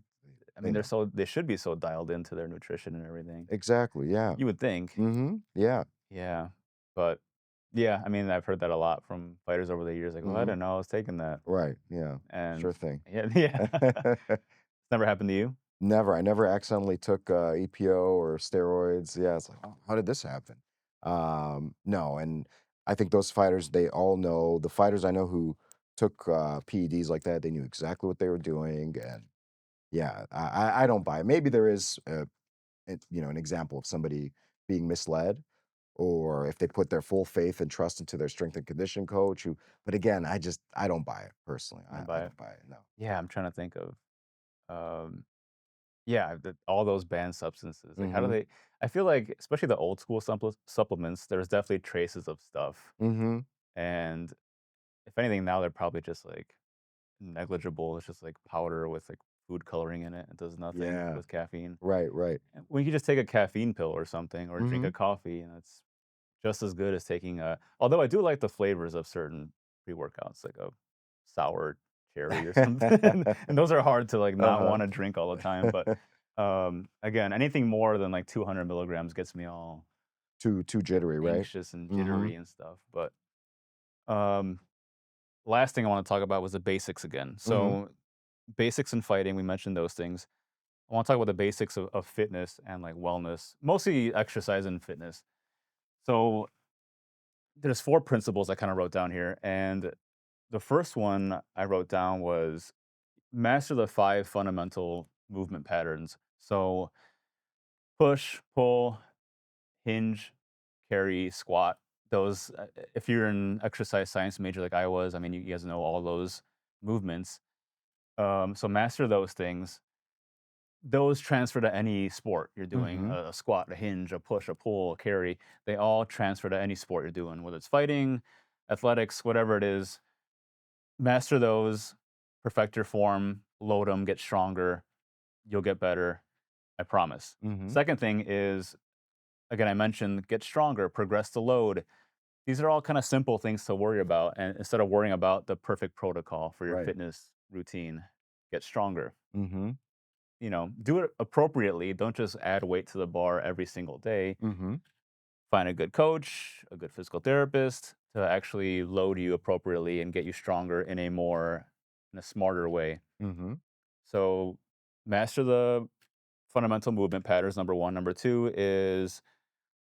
Speaker 1: I
Speaker 2: They
Speaker 1: mean,
Speaker 2: know.
Speaker 1: they should be so dialed into their nutrition and everything.
Speaker 2: Exactly, yeah.
Speaker 1: You would think.
Speaker 2: Mhm, yeah.
Speaker 1: Yeah, but Yeah, I mean, I've heard that a lot from fighters over the years, like, "Well, I
Speaker 2: Hmm.
Speaker 1: didn't know I was taking that."
Speaker 2: Right. Yeah.
Speaker 1: And
Speaker 2: Sure thing.
Speaker 1: yeah, yeah. It's never happened to you?
Speaker 2: Never. I never accidentally took EPO or steroids. Yeah, it's like, oh, how did this happen? No, and I think those fighters, they all know. The fighters I know who took PEDs like that, they knew exactly what they were doing, and yeah, I don't buy it. Maybe there is, an example of somebody being misled, or if they put their full faith and trust into their strength and condition coach. Who, but again, I don't buy it personally.
Speaker 1: I don't
Speaker 2: I
Speaker 1: buy it.
Speaker 2: don't buy it. No.
Speaker 1: Yeah, I'm trying to think of, um yeah, all those banned substances, like, how do
Speaker 2: Mm-hmm.
Speaker 1: they I feel like, especially the old school supplements, there's definitely traces of stuff,
Speaker 2: Mm-hmm.
Speaker 1: and if anything, now they're probably just, like, negligible. It's just, like, powder with, like, food coloring in it. It does nothing
Speaker 2: Yeah.
Speaker 1: with caffeine.
Speaker 2: Right. Right.
Speaker 1: And when you could just take a caffeine pill or something or drink
Speaker 2: Mm-hmm.
Speaker 1: a coffee, and it's just as good as taking a although I do like the flavors of certain pre-workouts, like a sour cherry or something, and those are hard to, like, not
Speaker 2: Uh-huh.
Speaker 1: wanna drink all the time, but, again, anything more than, like, 200 milligrams gets me all
Speaker 2: Too jittery, right?
Speaker 1: anxious and
Speaker 2: Mhm.
Speaker 1: jittery and stuff, but, um, last thing I wanna talk about was the basics again.
Speaker 2: Mhm.
Speaker 1: So, basics in fighting, we mentioned those things. I wanna talk about the basics of fitness and, like, wellness, mostly exercise and fitness. So, there's 4 principles I kinda wrote down here, and the first one I wrote down was master the 5 fundamental movement patterns. So, push, pull, hinge, carry, squat. Those, if you're an exercise science major like I was, I mean, you guys know all those movements. So master those things. Those transfer to any sport you're doing,
Speaker 2: Mhm.
Speaker 1: a squat, a hinge, a push, a pull, a carry. They all transfer to any sport you're doing, whether it's fighting, athletics, whatever it is. Master those, perfect your form, load them, get stronger. You'll get better. I promise.
Speaker 2: Mhm.
Speaker 1: Second thing is, again, I mentioned get stronger, progress the load. These are all kind of simple things to worry about. And instead of worrying about the perfect protocol for your
Speaker 2: Right.
Speaker 1: fitness routine, get stronger.
Speaker 2: Mhm.
Speaker 1: Do it appropriately. Don't just add weight to the bar every single day.
Speaker 2: Mhm.
Speaker 1: Find a good coach, a good physical therapist to actually load you appropriately and get you stronger in a smarter way.
Speaker 2: Mhm.
Speaker 1: So master the fundamental movement patterns, number one. Number two is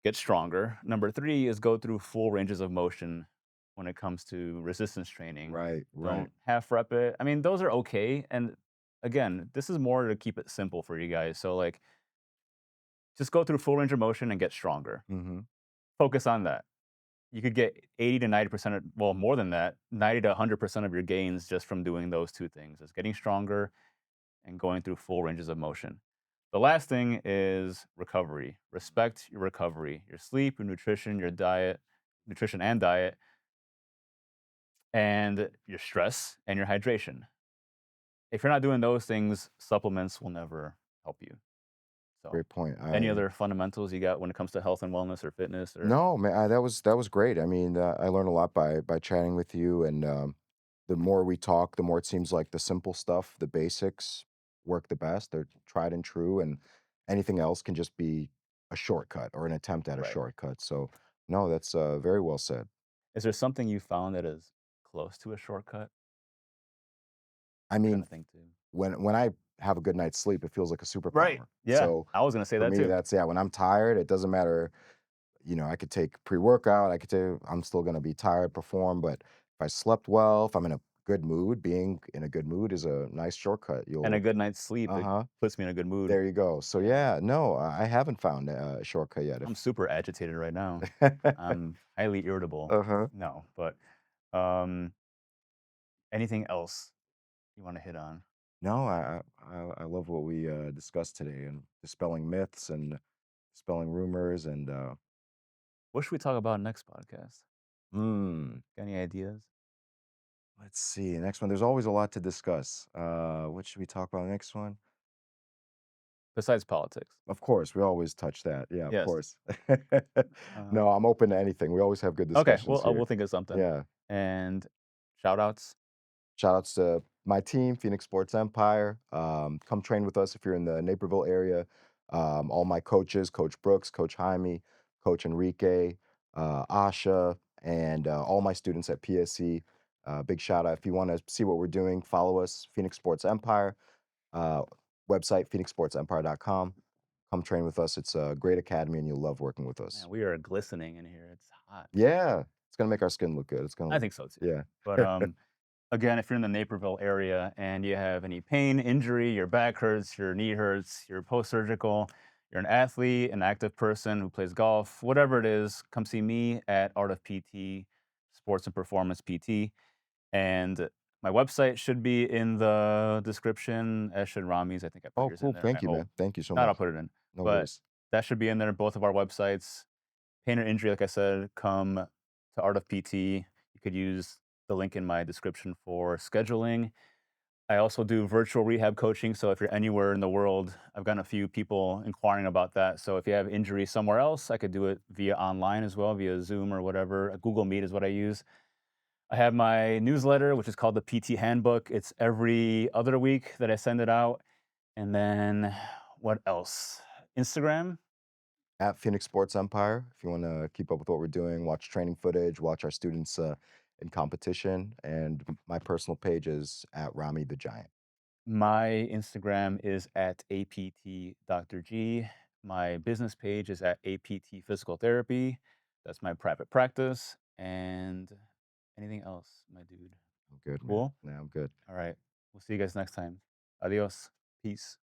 Speaker 1: get stronger. Number three is go through full ranges of motion when it comes to resistance training.
Speaker 2: Right, right.
Speaker 1: Don't half rep it. I mean, those are okay. And again, this is more to keep it simple for you guys. So, like, just go through full range of motion and get stronger.
Speaker 2: Mhm.
Speaker 1: Focus on that. You could get 80 to 90% of, well, more than that, 90 to 100% of your gains just from doing those two things, is getting stronger and going through full ranges of motion. The last thing is recovery. Respect your recovery, your sleep, your nutrition, your diet, nutrition and diet, and your stress and your hydration. If you're not doing those things, supplements will never help you. So,
Speaker 2: Great point.
Speaker 1: any
Speaker 2: I
Speaker 1: other fundamentals you got when it comes to health and wellness or fitness or
Speaker 2: No, man, that was great. I mean, I learned a lot by chatting with you, and the more we talk, the more it seems like the simple stuff, the basics, work the best. They're tried and true, and anything else can just be a shortcut or an attempt at a
Speaker 1: right?
Speaker 2: shortcut. So, no, that's very well said.
Speaker 1: Is there something you found that is close to a shortcut?
Speaker 2: I
Speaker 1: I'm trying
Speaker 2: mean,
Speaker 1: to think too.
Speaker 2: when I have a good night's sleep, it feels like a
Speaker 1: Right.
Speaker 2: superpower.
Speaker 1: Yeah.
Speaker 2: So
Speaker 1: I was gonna say
Speaker 2: for
Speaker 1: that
Speaker 2: me,
Speaker 1: too.
Speaker 2: that's yeah. When I'm tired, it doesn't matter. I could take pre-workout. I'm still gonna be tired, perform. But if I slept well, if I'm in a good mood, being in a good mood is a nice shortcut.
Speaker 1: And a
Speaker 2: You'll
Speaker 1: good night's sleep,
Speaker 2: uh
Speaker 1: it
Speaker 2: huh.
Speaker 1: puts me in a good mood.
Speaker 2: There you go. So yeah, no, I haven't found a shortcut yet.
Speaker 1: I'm
Speaker 2: If
Speaker 1: super agitated right now. I'm highly irritable.
Speaker 2: uh huh.
Speaker 1: No, but um, anything else you want to hit on?
Speaker 2: No, I love what we discussed today and dispelling myths and dispelling rumors and
Speaker 1: What should we talk about next podcast?
Speaker 2: hmm.
Speaker 1: Got any ideas?
Speaker 2: Let's see. Next one. There's always a lot to discuss. What should we talk about next one?
Speaker 1: Besides politics.
Speaker 2: Of course, we always touch that. Yeah, of
Speaker 1: Yes.
Speaker 2: course.
Speaker 1: Uh,
Speaker 2: No, I'm open to anything. We always have good
Speaker 1: okay.
Speaker 2: discussions
Speaker 1: Well, we'll
Speaker 2: here.
Speaker 1: think of something.
Speaker 2: Yeah.
Speaker 1: And shout outs.
Speaker 2: Shout outs to my team, Phoenix Sports Empire. Come train with us if you're in the Naperville area. All my coaches, Coach Brooks, Coach Jaime, Coach Enrique, Asha. and all my students at PSC. Big shout out. If you want to see what we're doing, follow us, Phoenix Sports Empire, uh, website, phoenixsportsempire.com. Come train with us. It's a great academy, and you'll love working with us.
Speaker 1: Man, we are glistening in here. It's hot.
Speaker 2: Yeah, it's going to make our skin look good. It's going
Speaker 1: I
Speaker 2: to,
Speaker 1: think so too.
Speaker 2: yeah.
Speaker 1: But again, if you're in the Naperville area and you have any pain, injury, your back hurts, your knee hurts, you're post-surgical, you're an athlete, an active person who plays golf, whatever it is, come see me at Art of PT, Sports and Performance PT. And my website should be in the description, as should Rami's. I think I put
Speaker 2: Oh,
Speaker 1: yours in
Speaker 2: cool.
Speaker 1: there, I
Speaker 2: Thank you,
Speaker 1: hope.
Speaker 2: man. Thank you so
Speaker 1: If not, I'll
Speaker 2: much.
Speaker 1: put it in.
Speaker 2: No
Speaker 1: But
Speaker 2: worries.
Speaker 1: that should be in there, both of our websites. Pain or injury, like I said, come to Art of PT. You could use the link in my description for scheduling. I also do virtual rehab coaching. So if you're anywhere in the world, I've gotten a few people inquiring about that. So if you have injury somewhere else, I could do it via online as well, via Zoom or whatever. Google Meet is what I use. I have my newsletter, which is called the PT Handbook. It's every other week that I send it out. And then what else? Instagram.
Speaker 2: At Phoenix Sports Empire, if you want to keep up with what we're doing, watch training footage, watch our students in competition, and my personal page is at Rami the Giant.
Speaker 1: My Instagram is at APT Dr. G. My business page is at APT Physical Therapy. That's my private practice. And anything else, my dude?
Speaker 2: I'm good, man.
Speaker 1: Cool.
Speaker 2: Now I'm good.
Speaker 1: All right. We'll see you guys next time. Adios. Peace.